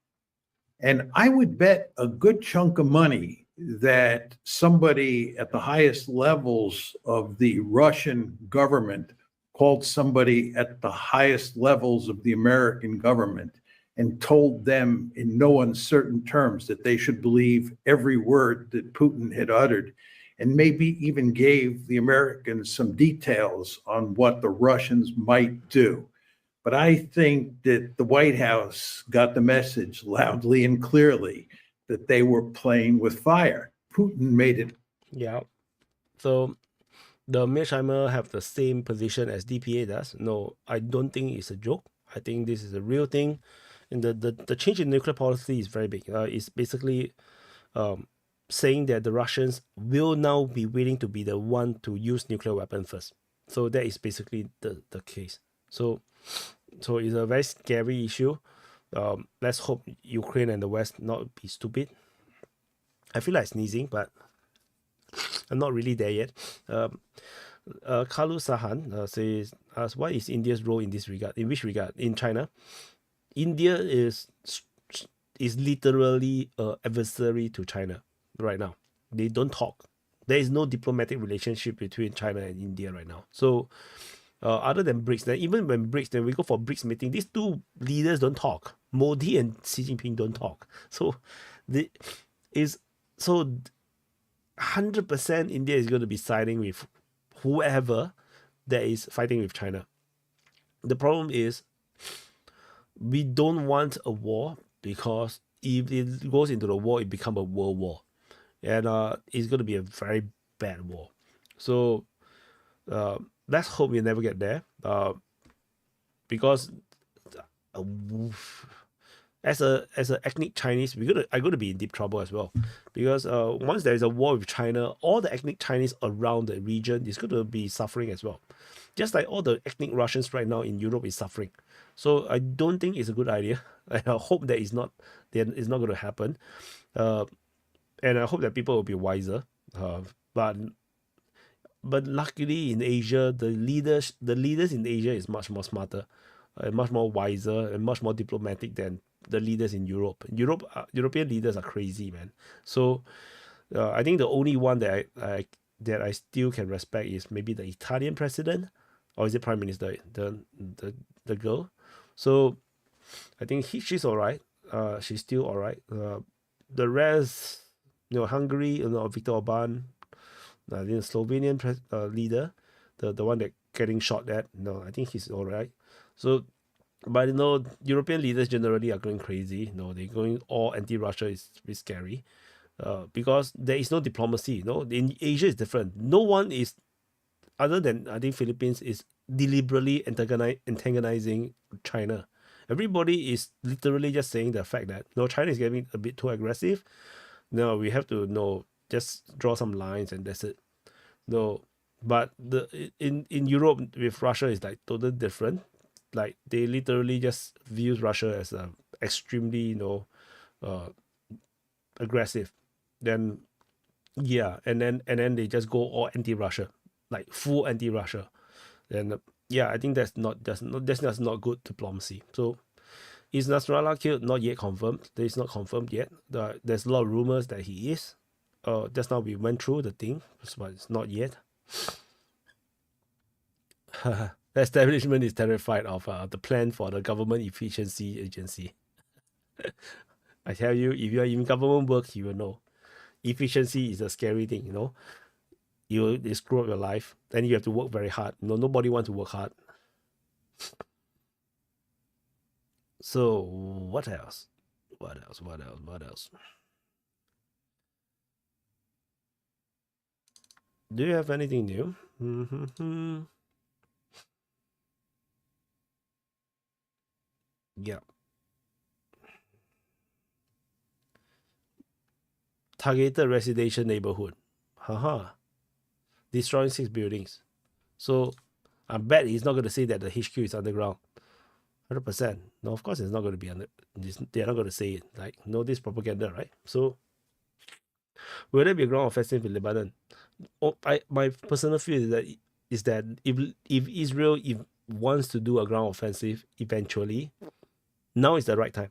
And I would bet a good chunk of money that somebody at the highest levels of the Russian government called somebody at the highest levels of the American government and told them in no uncertain terms that they should believe every word that Putin had uttered, and maybe even gave the Americans some details on what the Russians might do. But I think that the White House got the message loudly and clearly that they were playing with fire. Putin made it. Yeah. So the Mearsheimer have the same position as DPA does. No, I don't think it's a joke. I think this is a real thing. And the change in nuclear policy is very big. It's basically saying that the Russians will now be willing to be the one to use nuclear weapon first. So that is basically the case. So it's a very scary issue. Let's hope Ukraine and the West not be stupid. I feel like sneezing, but I'm not really there yet. Kalu Sahan says, what is India's role in this regard? In which regard? In China? India is literally an adversary to China right now. They don't talk. There is no diplomatic relationship between China and India right now. So other than BRICS, then even when we go for BRICS meeting, these two leaders don't talk. Modi and Xi Jinping don't talk. So 100% India is going to be siding with whoever that is fighting with China. The problem is, we don't want a war, because if it goes into the war, it becomes a world war. And it's going to be a very bad war. So let's hope we never get there. Because as an ethnic Chinese, I'm going to be in deep trouble as well. Because once there is a war with China, all the ethnic Chinese around the region is going to be suffering as well. Just like all the ethnic Russians right now in Europe is suffering. So I don't think it's a good idea. I hope that it's not going to happen. And I hope that people will be wiser. But but luckily in Asia, the leaders in Asia is much more smarter, much more wiser, and much more diplomatic than the leaders in Europe. European leaders are crazy, man. So I think the only one that I still can respect is maybe the Italian president, or is it prime minister, the girl. So I think she's all right. She's still all right. The rest, Hungary, Viktor Orban, the Slovenian leader, the one that getting shot at. No, I think he's all right. So, but European leaders generally are going crazy. They're going all anti-Russia is scary, because there is no diplomacy. In Asia is different. No one is, other than I think Philippines, is deliberately antagonizing China. Everybody is literally just saying the fact that China is getting a bit too aggressive. No, we have to just draw some lines and that's it. No, but in Europe with Russia is like totally different. Like they literally just view Russia as a extremely aggressive. Then yeah, and then they just go all anti-Russia, like full anti-Russia. And yeah, I think that's not good diplomacy. So is Nasrallah killed? Not yet confirmed. It's not confirmed yet. There's a lot of rumors that he is. Just now we went through the thing, but it's not yet. The establishment is terrified of the plan for the government efficiency agency. I tell you, if you are in government work, you will know. Efficiency is a scary thing, You screw up your life, then you have to work very hard. Nobody wants to work hard. So what else? What else? Do you have anything new? Yeah. Targeted residential neighborhood. Destroying 6 buildings. So I bet he's not going to say that the HQ is underground. 100%. No, of course it's not going to be they're not going to say it. Like, this propaganda, right? So will there be a ground offensive in Lebanon? My personal feel is that if Israel wants to do a ground offensive eventually, now is the right time.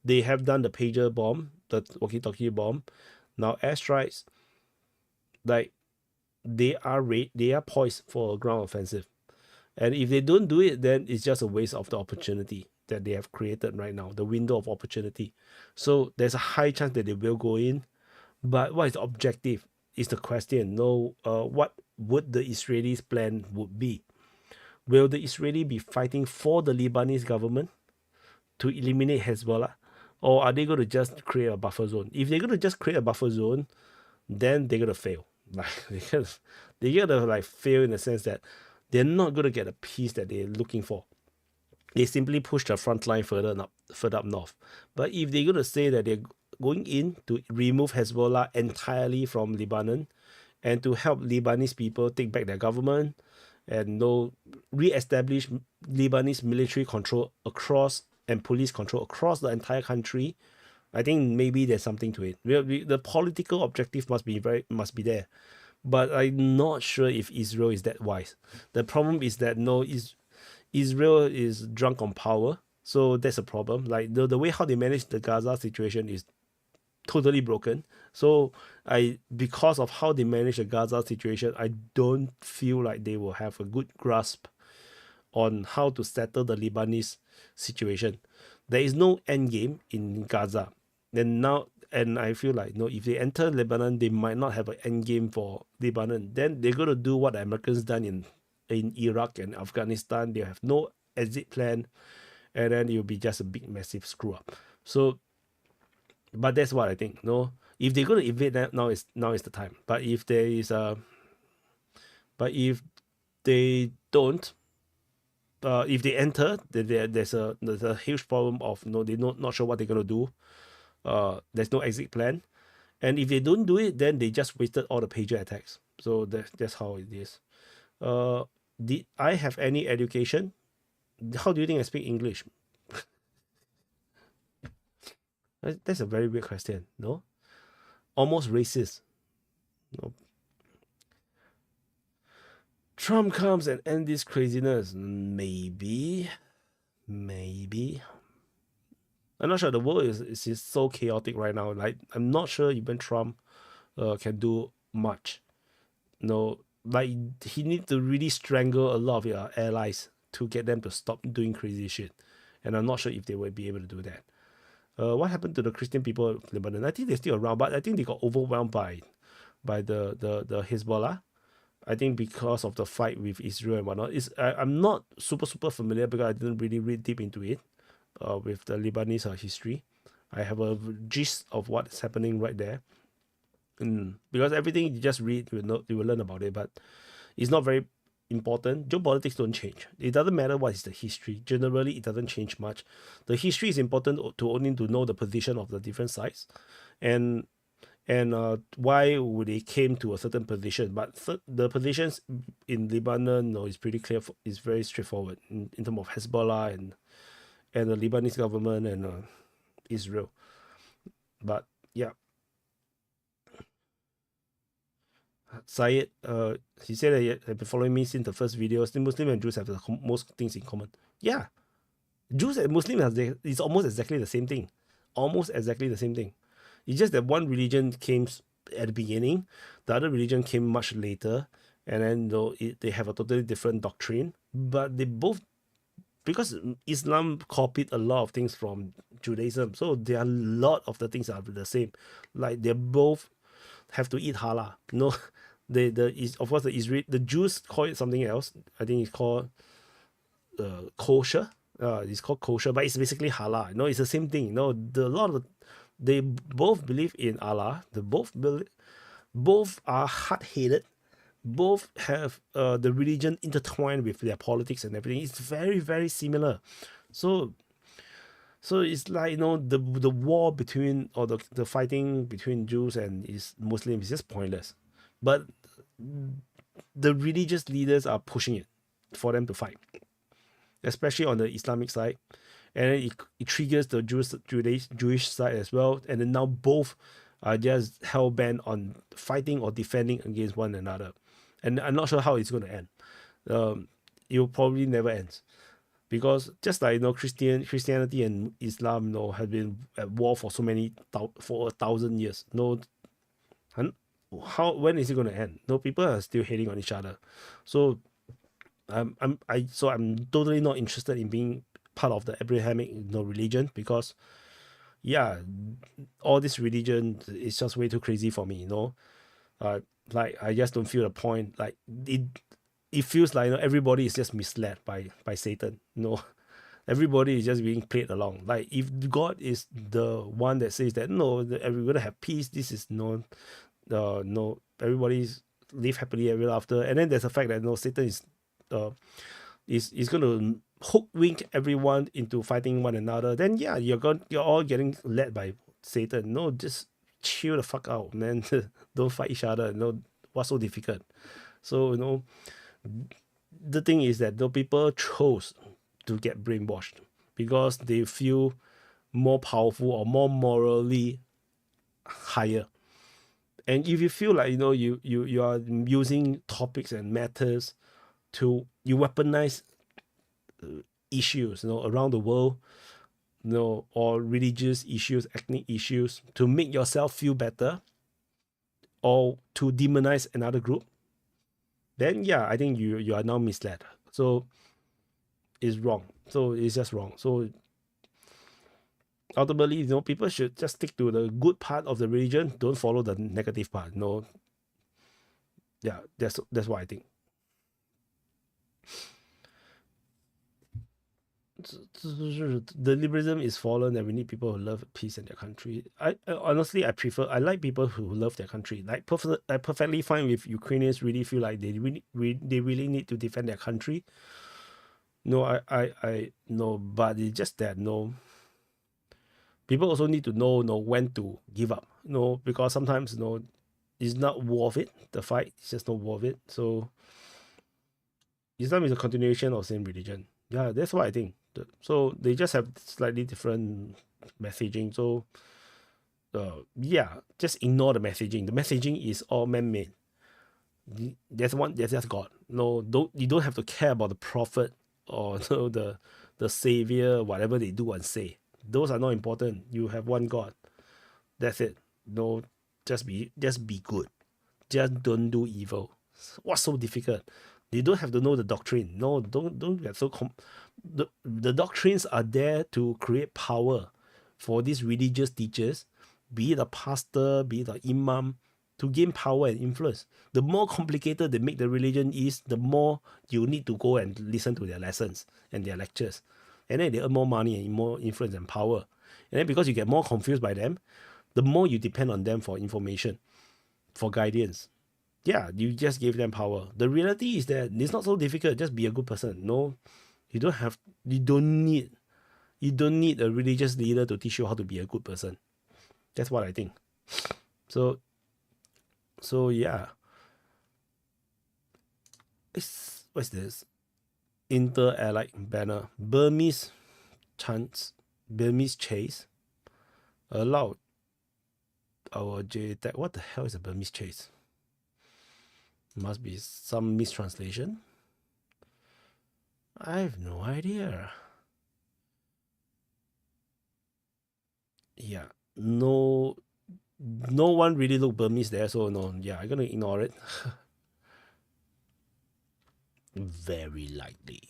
They have done the pager bomb, the walkie-talkie bomb. Now airstrikes, like they are poised for a ground offensive. And if they don't do it, then it's just a waste of the opportunity that they have created right now, the window of opportunity. So there's a high chance that they will go in. But what is the objective is the question. What would the Israelis' plan would be? Will the Israeli be fighting for the Lebanese government to eliminate Hezbollah? Or are they going to just create a buffer zone? If they're going to just create a buffer zone, then they're going to fail. Like they're going to fail in the sense that they're not going to get the peace that they're looking for. They simply push the front line further up north. But if they're going to say that they're going in to remove Hezbollah entirely from Lebanon and to help Lebanese people take back their government and re-establish Lebanese military control and police control across the entire country, I think maybe there's something to it. The political objective must be there. But I'm not sure if Israel is that wise. The problem is that Israel is drunk on power, so that's a problem. Like the way how they manage the Gaza situation is totally broken. So because of how they manage the Gaza situation, I don't feel like they will have a good grasp on how to settle the Lebanese situation. There is no end game in Gaza. And I feel like if they enter Lebanon, they might not have an end game for Lebanon. Then they're going to do what the Americans done in Iraq and Afghanistan. They have no exit plan, and then it will be just a big, massive screw up. So, but that's what I think. If they're going to invade, now is the time. But if if they don't, if they enter, there's a huge problem of they're not sure what they're going to do. There's no exit plan, and if they don't do it, then they just wasted all the pager attacks. So that's how it is. Did I have any education? How do you think I speak English? That's a very weird question. Almost racist. Trump comes and end this craziness. Maybe. I'm not sure. The world is so chaotic right now. Like, I'm not sure even Trump can do much. No, like, he needs to really strangle a lot of your allies to get them to stop doing crazy shit. And I'm not sure if they will be able to do that. What happened to the Christian people of Lebanon? I think they're still around, but I think they got overwhelmed by the Hezbollah. I think because of the fight with Israel and whatnot. I'm not super familiar because I didn't really read deep into it with the Lebanese history. I have a gist of what's happening right there. Because everything you just read, you will learn about it, but it's not very important. Geopolitics don't change. It doesn't matter what is the history. Generally, it doesn't change much. The history is important to only to know the position of the different sides, and why would they came to a certain position. But the positions in Lebanon, is pretty clear. It's very straightforward in terms of Hezbollah and the Lebanese government and Israel. But yeah. Syed, he said that he had been following me since the first video. Still, Muslim and Jews have the most things in common. Yeah, Jews and Muslims it's almost exactly the same thing. Almost exactly the same thing. It's just that one religion came at the beginning, the other religion came much later, and then they have a totally different doctrine. But they both, because Islam copied a lot of things from Judaism, so there are a lot of the things that are the same. Like they both have to eat halal. Of course the Jews call it something else. I think it's called kosher. It's called kosher, but it's basically halal. It's the same thing. They both believe in Allah. They both are hard-headed. Both have the religion intertwined with their politics and everything. It's very, very similar. So it's like the war between, or the fighting between Jews and Muslims is just pointless. But the religious leaders are pushing it for them to fight, especially on the Islamic side, and then it triggers the Jewish side as well. And then now both are just hell bent on fighting or defending against one another. And I'm not sure how it's going to end. It will probably never end. Because just like Christianity and Islam have been at war for for 1,000 years. When is it going to end? People are still hating on each other. So I'm totally not interested in being part of the Abrahamic religion, because all this religion is just way too crazy for me. Like I just don't feel the point. Like it feels like everybody is just misled by Satan. Everybody is just being played along. Like if God is the one that says that we're gonna have peace, this is no, everybody's live happily ever after. And then there's the fact that Satan is gonna hook-wink everyone into fighting one another. Then you're all getting led by Satan. Just chill the fuck out, man. Don't fight each other. What's so difficult? So the thing is that the people chose to get brainwashed because they feel more powerful or more morally higher. And if you feel like you are using topics and matters you weaponize issues around the world, or religious issues, ethnic issues, to make yourself feel better or to demonize another group, then I think you are now misled. So it's wrong. So it's just wrong. So ultimately, people should just stick to the good part of the religion. Don't follow the negative part. That's what I think. The liberalism is fallen, and we need people who love peace in their country. I honestly, I like people who love their country. Like I perfectly fine with Ukrainians really feel like they really need to defend their country. I no, but it's just that people also need to know when to give up. Because sometimes it's not worth it. The fight is just not worth it. So Islam is a continuation of same religion. Yeah, that's what I think. So they just have slightly different messaging. So just ignore the messaging. The messaging is all man-made. There's just God. No, you don't have to care about the prophet or the savior, whatever they do and say. Those are not important. You have one God. That's it. No, just be good. Just don't do evil. What's so difficult? You don't have to know the doctrine. No, don't get so the doctrines are there to create power for these religious teachers, be it a pastor, be it an imam, to gain power and influence. The more complicated they make the religion is, the more you need to go and listen to their lessons and their lectures. And then they earn more money and more influence and power. And then because you get more confused by them, the more you depend on them for information, for guidance. Yeah, you just gave them power. The reality is that it's not so difficult. Just be a good person. No, you don't need a religious leader to teach you how to be a good person. That's what I think. So yeah. What's this? Inter-Allied banner. Burmese chase allowed our J-Tech. What the hell is a Burmese chase? Must be some mistranslation. I have no idea. Yeah, no one really looked Burmese there, so no, yeah, I'm gonna ignore it. Very likely.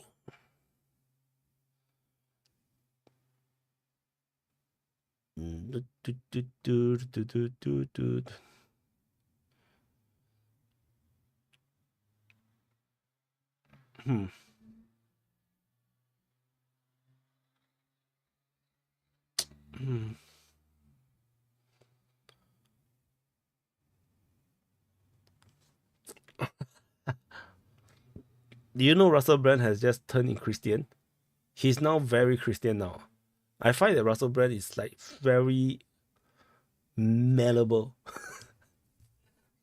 Do you know Russell Brand has just turned in Christian? He's now very Christian now. I find that Russell Brand is like very malleable.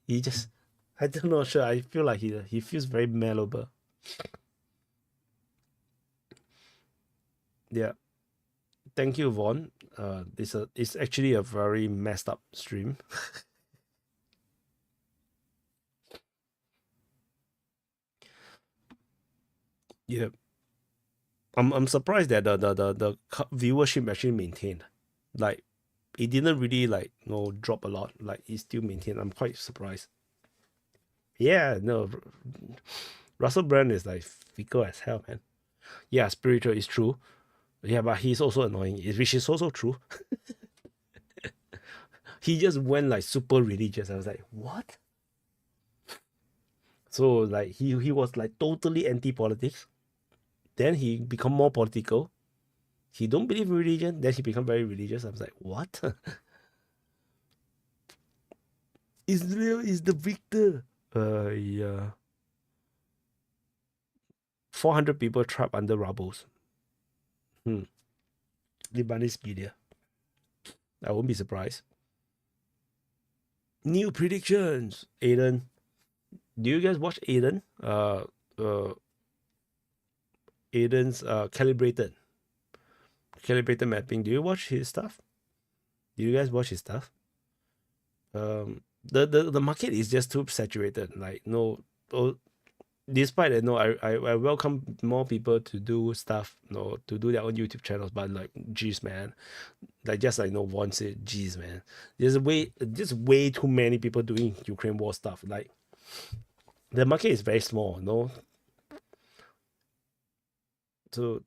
I don't know, sure. I feel like he feels very malleable. Yeah. Thank you, Vaughn. It's actually a very messed up stream. Yeah. I'm surprised that the viewership actually maintained. Like, it didn't really drop a lot. Like, it still maintained. I'm quite surprised. Yeah, no. Russell Brand is like fickle as hell, man. Yeah, spiritual is true. Yeah, but he's also annoying, which is also true. He just went like super religious. I was like, what? So like he was like totally anti-politics. Then he become more political. He don't believe in religion. Then he become very religious. I was like, what? Israel is the victor. Yeah. 400 people trapped under rubbles. Lebanese media. I won't be surprised. New predictions. Aiden. Do you guys watch Aiden? Aiden's calibrated mapping. Do you watch his stuff? Do you guys watch his stuff? The market is just too saturated. Like, no, despite that, no, I welcome more people to do stuff, to do their own YouTube channels. But like, geez, man, like just like Vaughn said, geez, man, there's way too many people doing Ukraine war stuff. Like, the market is very small, no. So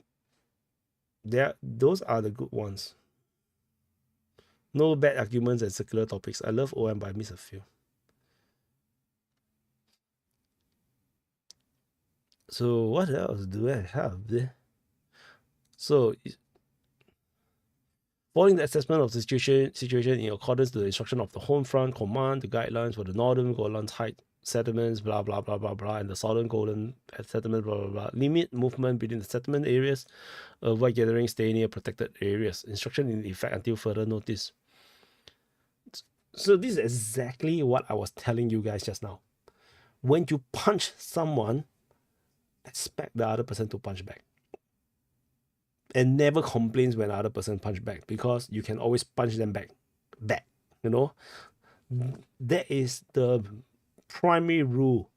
those are the good ones. No bad arguments and circular topics. I love OM, but I miss a few. So what else do I have there? So following the assessment of the situation in accordance to the instruction of the Home Front Command, the guidelines for the Northern Golan Heights settlements, blah blah blah blah blah, and the Southern Golan settlement, blah blah blah. Limit movement between the settlement areas. Avoid gathering, stay near protected areas. Instruction in effect until further notice. So this is exactly what I was telling you guys just now. When you punch someone, expect the other person to punch back. And never complains when the other person punch back, because you can always punch them back. That is the primary rule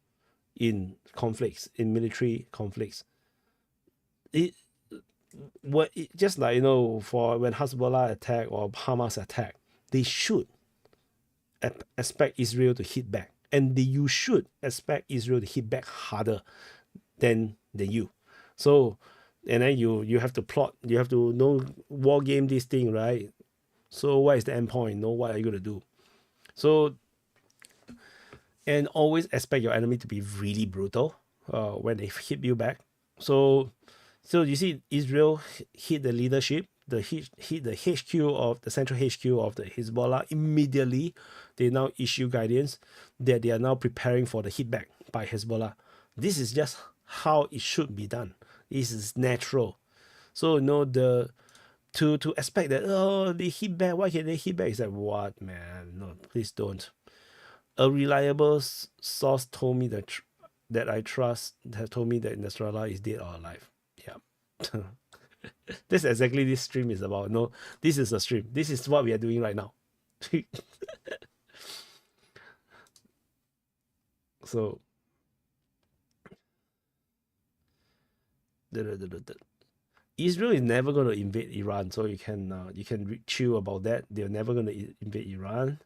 in conflicts, in military conflicts. Just like, you know, for when Hezbollah attack or Hamas attack, they should expect Israel to hit back, and you should expect Israel to hit back harder than you. So, and then you have to plot, you have to know war game this thing, right? So what is the end point? Know what are you gonna do? So, and always expect your enemy to be really brutal when they hit you back. So you see, Israel hit the leadership, hit the HQ of the central HQ of the Hezbollah. Immediately, they now issue guidance that they are now preparing for the hit back by Hezbollah. This is just how it should be done. This is natural. So, you know, to expect that, oh, they hit back, why can they hit back? It's like, what, man? No, please don't. A reliable source told me that I trust has told me that Nasrallah is dead or alive. Yeah. This exactly this stream is about. No, this is a stream. This is what we are doing right now. So Israel is never going to invade Iran, so you can chill about that. They're never going to invade Iran,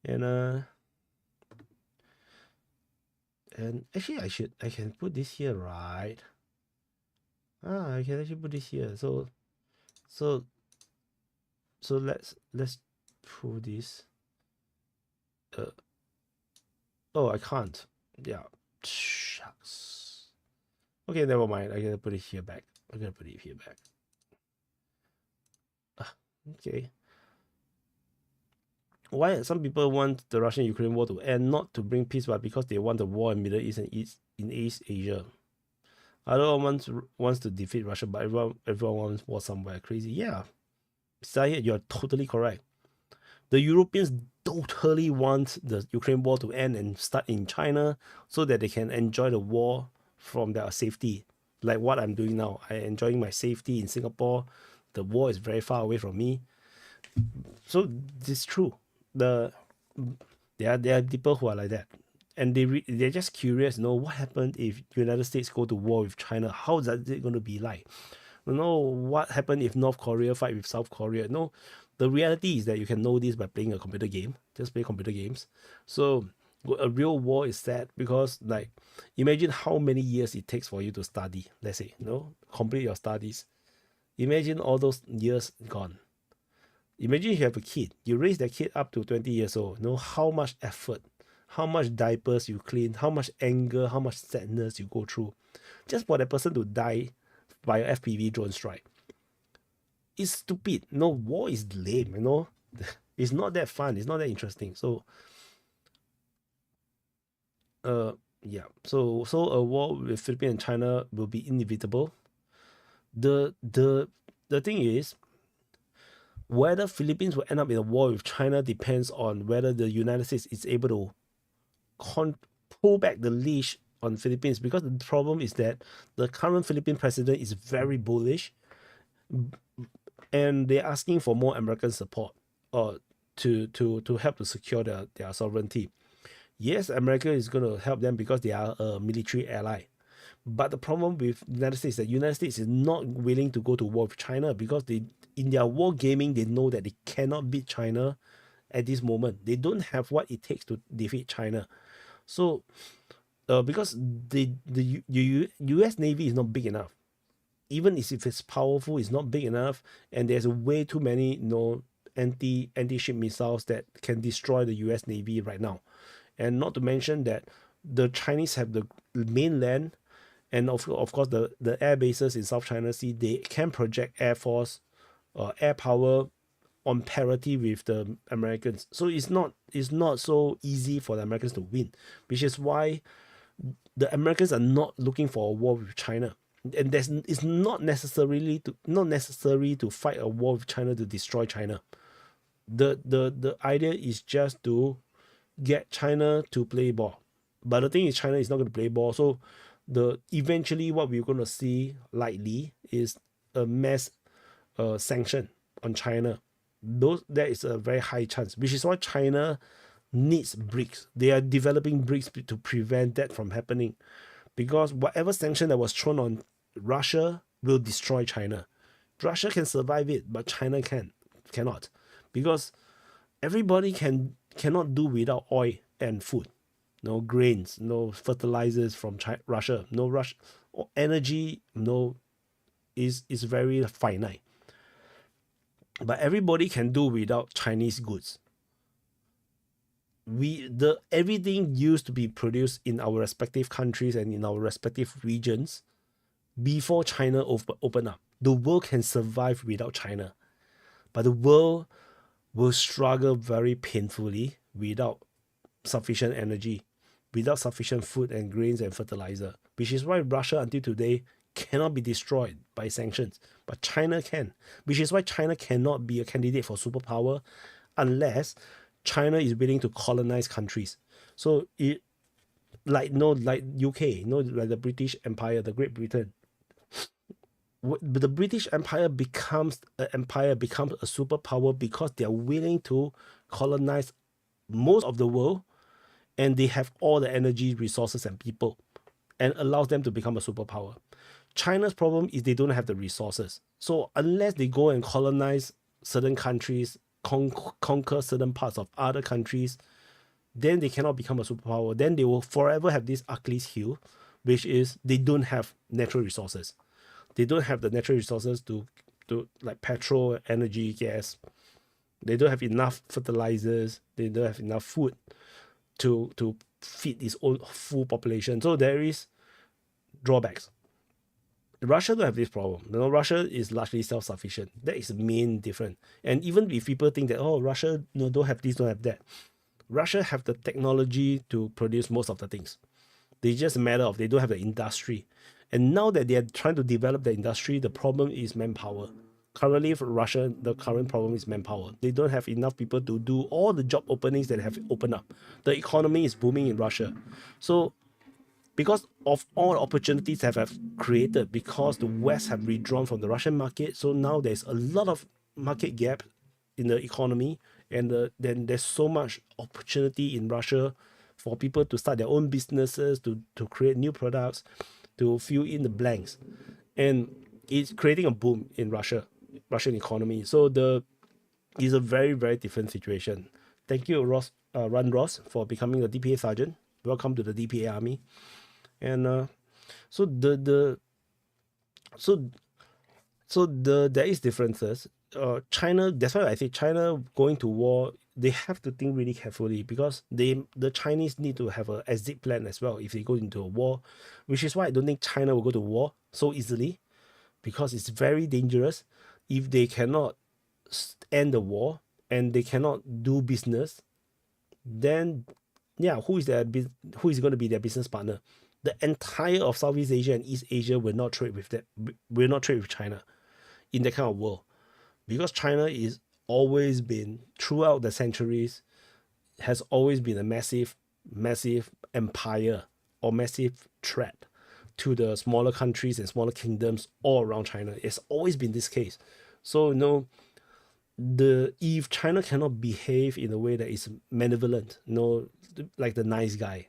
and actually I can put this here, right? I can actually put this here. So let's pull this. Oh, I can't. Yeah. Shucks. Okay, never mind. I'm gonna put it here back. Okay. Why some people want the Russian-Ukraine war to end, not to bring peace, but because they want the war in Middle East and East Asia. Everyone wants to defeat Russia, but everyone wants war somewhere. Crazy. Yeah. Syed, you're totally correct. The Europeans totally want the Ukraine war to end and start in China so that they can enjoy the war from their safety. Like what I'm doing now. I'm enjoying my safety in Singapore. The war is very far away from me. So this is true. There are people who are like that. And they're just curious, you know, what happened if United States go to war with China? How is it going to be like? You know, what happened if North Korea fight with South Korea? No, the reality is that you can know this by playing a computer game. Just play computer games. So a real war is sad because, like, imagine how many years it takes for you to study. Let's say, you know, complete your studies. Imagine all those years gone. Imagine you have a kid. You raise that kid up to 20 years old. You know how much effort, how much diapers you clean, how much anger, how much sadness you go through, just for that person to die by a FPV drone strike. It's stupid. No, war is lame, you know. It's not that fun. It's not that interesting. So, yeah. So a war with Philippines and China will be inevitable. The thing is, whether Philippines will end up in a war with China depends on whether the United States is able to pull back the leash on Philippines, because the problem is that the current Philippine president is very bullish and they're asking for more American support to help to secure their sovereignty. Yes, America is going to help them because they are a military ally. But the problem with the United States is that the United States is not willing to go to war with China because in their war gaming, they know that they cannot beat China at this moment. They don't have what it takes to defeat China. So, because the U.S. Navy is not big enough. Even if it's powerful, it's not big enough, and there's way too many anti-ship missiles that can destroy the U.S. Navy right now. And not to mention that the Chinese have the mainland, and of course the air bases in South China Sea. They can project air force, air power on parity with the Americans. So it's not so easy for the Americans to win, which is why the Americans are not looking for a war with China. And it's not necessary to fight a war with China to destroy China. The idea is just to get China to play ball. But the thing is, China is not going to play ball. So eventually what we're going to see likely is a mass sanction on China. That is a very high chance, which is why China needs BRICS. They are developing BRICS to prevent that from happening, because whatever sanction that was thrown on Russia will destroy China. Russia can survive it, but China cannot, because everybody cannot do without oil and food. No grains, no fertilizers from Russia, no energy, no is very finite. But everybody can do without Chinese goods. Everything used to be produced in our respective countries and in our respective regions before China open up. The world can survive without China, but the world will struggle very painfully without sufficient energy, without sufficient food and grains and fertilizer, which is why Russia until today cannot be destroyed by sanctions, but China can, which is why China cannot be a candidate for superpower unless China is willing to colonize countries. So like UK, like the British Empire, the Great Britain. The British Empire becomes a superpower because they are willing to colonize most of the world, and they have all the energy, resources, and people, and allows them to become a superpower. China's problem is they don't have the resources. So unless they go and colonize certain countries, conquer certain parts of other countries, then they cannot become a superpower. Then they will forever have this Achilles heel, which is they don't have natural resources. They don't have the natural resources to like petrol, energy, gas. They don't have enough fertilizers. They don't have enough food to feed its own full population. So there is drawbacks. Russia don't have this problem. Russia is largely self-sufficient. That is the main difference. And even if people think that, Russia don't have this, don't have that, Russia have the technology to produce most of the things. They just a matter of they don't have the industry. And now that they are trying to develop the industry, the problem is manpower. Currently for Russia, the current problem is manpower. They don't have enough people to do all the job openings that have opened up. The economy is booming in Russia. So because of all opportunities that have created, because the West have withdrawn from the Russian market, so now there's a lot of market gap in the economy, and then there's so much opportunity in Russia for people to start their own businesses, to create new products, to fill in the blanks. And it's creating a boom in Russian economy. So it's a very, very different situation. Thank you, Ron Ross, for becoming the DPA sergeant. Welcome to the DPA army. And there is differences. China, that's why I say China going to war, they have to think really carefully, because the Chinese need to have an exit plan as well if they go into a war, which is why I don't think China will go to war so easily, because it's very dangerous. If they cannot end the war and they cannot do business, then who is going to be their business partner? The entire of Southeast Asia and East Asia will not trade with China in that kind of world, because China is always been, throughout the centuries, has always been a massive empire or massive threat to the smaller countries and smaller kingdoms all around China. It's always been this case. So if China cannot behave in a way that is malevolent, like the nice guy,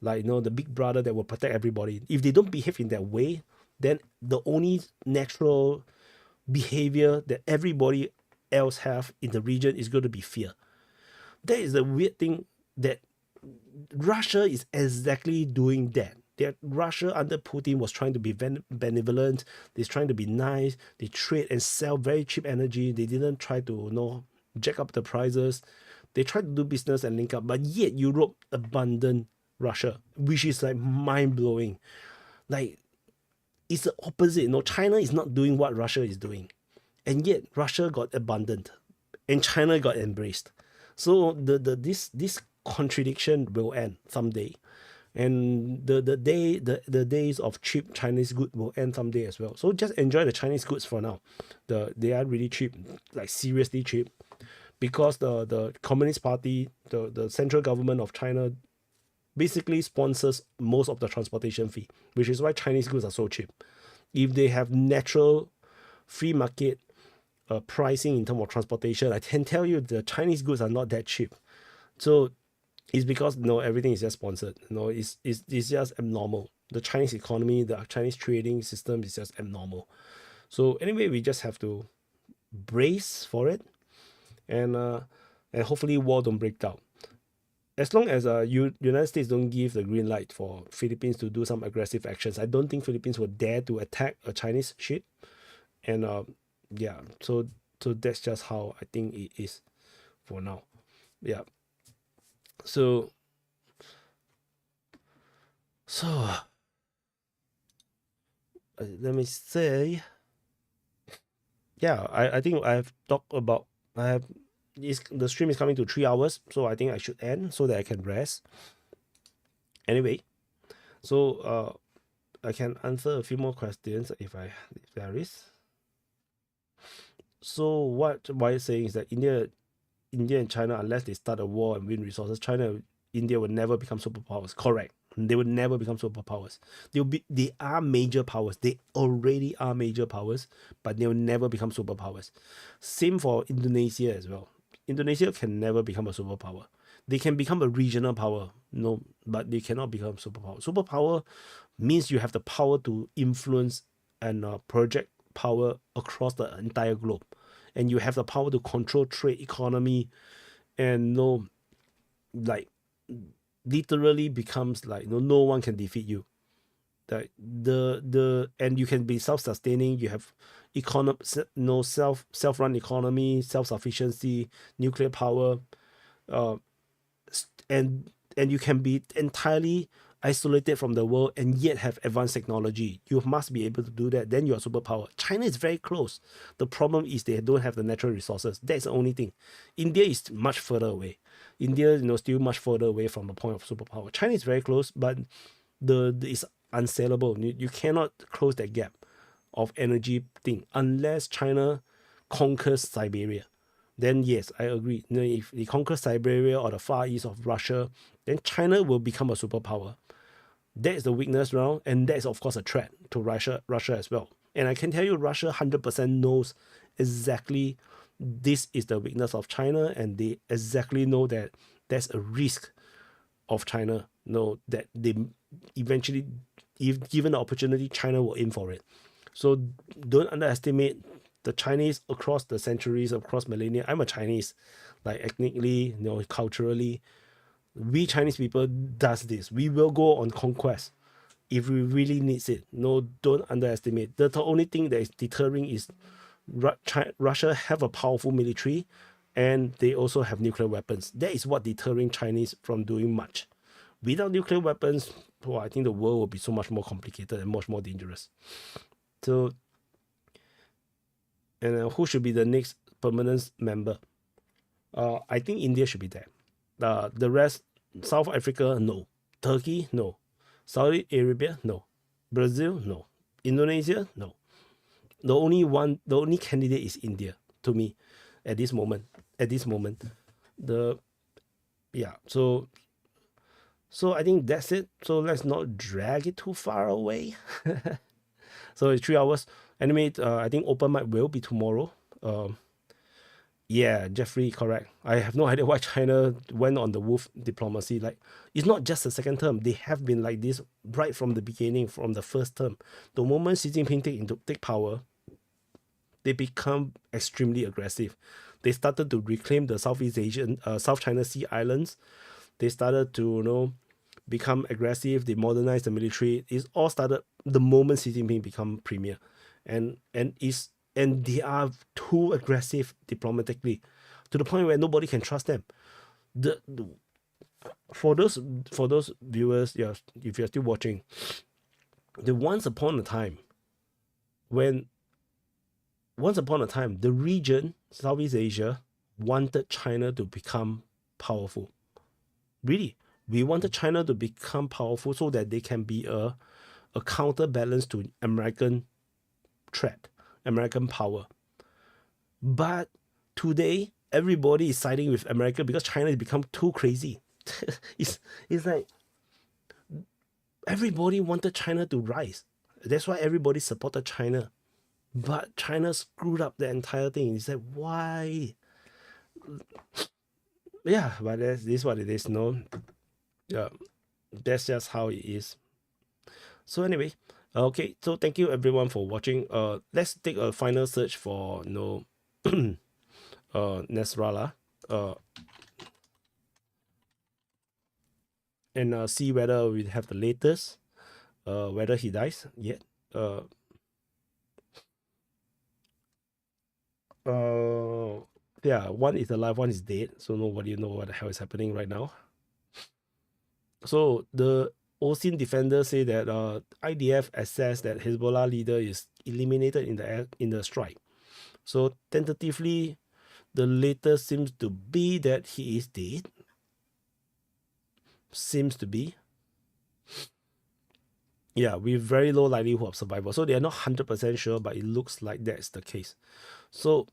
like the big brother that will protect everybody, if they don't behave in that way, then the only natural behavior that everybody else have in the region is going to be fear. That is the weird thing, that Russia is exactly doing that. Russia under Putin was trying to be benevolent. They're trying to be nice. They trade and sell very cheap energy. They didn't try to jack up the prices. They tried to do business and link up, but yet Europe abandoned Russia, which is like mind-blowing. Like, it's the opposite. China is not doing what Russia is doing, and yet Russia got abandoned and China got embraced. So this contradiction will end someday, and the days of cheap Chinese goods will end someday as well. So just enjoy the Chinese goods for now. They are really cheap, like seriously cheap, because the Communist Party, the central government of China, basically sponsors most of the transportation fee, which is why Chinese goods are so cheap. If they have natural free market pricing in terms of transportation, I can tell you the Chinese goods are not that cheap. So It's because everything is just sponsored. It's just abnormal. The Chinese economy, the Chinese trading system is just abnormal. So anyway, we just have to brace for it, and hopefully war don't break out. As long as United States don't give the green light for Philippines to do some aggressive actions, I don't think Philippines will dare to attack a Chinese ship. And yeah, so that's just how I think it is for now. Yeah. So let me say, yeah, I think I've talked about, the stream is coming to 3 hours, so I think I should end so that I can rest. Anyway, so I can answer a few more questions if there is. So what Why is saying is that India and China, unless they start a war and win resources, India will never become superpowers. Correct. They will never become superpowers. They are major powers. They already are major powers, but they will never become superpowers. Same for Indonesia as well. Indonesia can never become a superpower. They can become a regional power, but they cannot become superpower. Superpower means you have the power to influence and project power across the entire globe, and you have the power to control trade, economy, and literally becomes like no one can defeat you. Like and you can be self-sustaining. You have self-run economy, self-sufficiency, nuclear power, and you can be entirely isolated from the world and yet have advanced technology. You must be able to do that. Then you're a superpower. China is very close. The problem is they don't have the natural resources. That's the only thing. India is much further away. India, still much further away from the point of superpower. China is very close, but it's unsellable. You cannot close that gap of energy thing unless China conquers Siberia. Then yes, I agree. If they conquer Siberia or the far east of Russia, then China will become a superpower. That is the weakness now, and that is of course a threat to Russia as well. And I can tell you, Russia 100% knows exactly this is the weakness of China, and they exactly know that there's a risk of China. That they eventually, if given the opportunity, China will aim for it. So don't underestimate the Chinese across the centuries, across millennia. I'm a Chinese, like ethnically, culturally. We Chinese people does this. We will go on conquest if we really needs it. Don't underestimate. The only thing that is deterring is Russia have a powerful military, and they also have nuclear weapons. That is what deterring Chinese from doing much. Without nuclear weapons, I think the world will be so much more complicated and much more dangerous. So, and who should be the next permanent member? I think India should be there. The rest, South Africa, no. Turkey, no. Saudi Arabia, no. Brazil, no. Indonesia, no. The only candidate is India to me at this moment. So I think that's it. So let's not drag it too far away. So it's 3 hours. Anyway, I think open mic will be tomorrow. Yeah, Jeffrey, correct. I have no idea why China went on the wolf diplomacy. Like, it's not just the second term. They have been like this right from the beginning, from the first term. The moment Xi Jinping take power, they become extremely aggressive. They started to reclaim the South China Sea islands. They started to, become aggressive. They modernized the military. It's all started the moment Xi Jinping become premier, and they are too aggressive diplomatically, to the point where nobody can trust them. For those viewers, if you're still watching, once upon a time, the region, Southeast Asia, wanted China to become powerful. Really, we wanted China to become powerful so that they can be a counterbalance to American threat, American power. But today, everybody is siding with America because China has become too crazy. It's like everybody wanted China to rise. That's why everybody supported China. But China screwed up the entire thing. It's like, why? yeah, but this is what it is. No, yeah, that's just how it is. So anyway, okay. So thank you everyone for watching. Let's take a final search for Nasrallah. And see whether we have the latest. Whether he dies yet. Yeah, one is alive, one is dead, so nobody know what the hell is happening right now. So the Osin defender say that IDF assessed that Hezbollah leader is eliminated in the strike. So tentatively, the latest seems to be that he is dead. Seems to be. Yeah, with very low likelihood of survival. So they are not 100% sure, but it looks like that's the case. So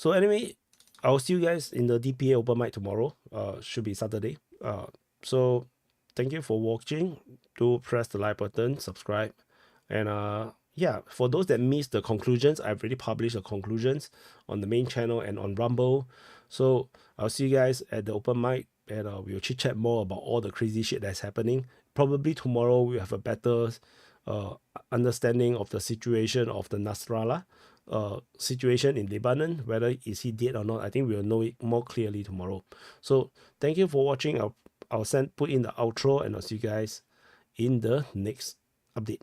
anyway, I'll see you guys in the DPA open mic tomorrow. Should be Saturday. So thank you for watching. Do press the like button, subscribe, and yeah, for those that missed the conclusions, I've already published the conclusions on the main channel and on Rumble. So I'll see you guys at the open mic, and we'll chit chat more about all the crazy shit that's happening. Probably tomorrow we'll have a better understanding of the situation of the Nasrallah situation in Lebanon, whether is he dead or not. I think we'll know it more clearly tomorrow. So thank you for watching. I'll put in the outro, and I'll see you guys in the next update.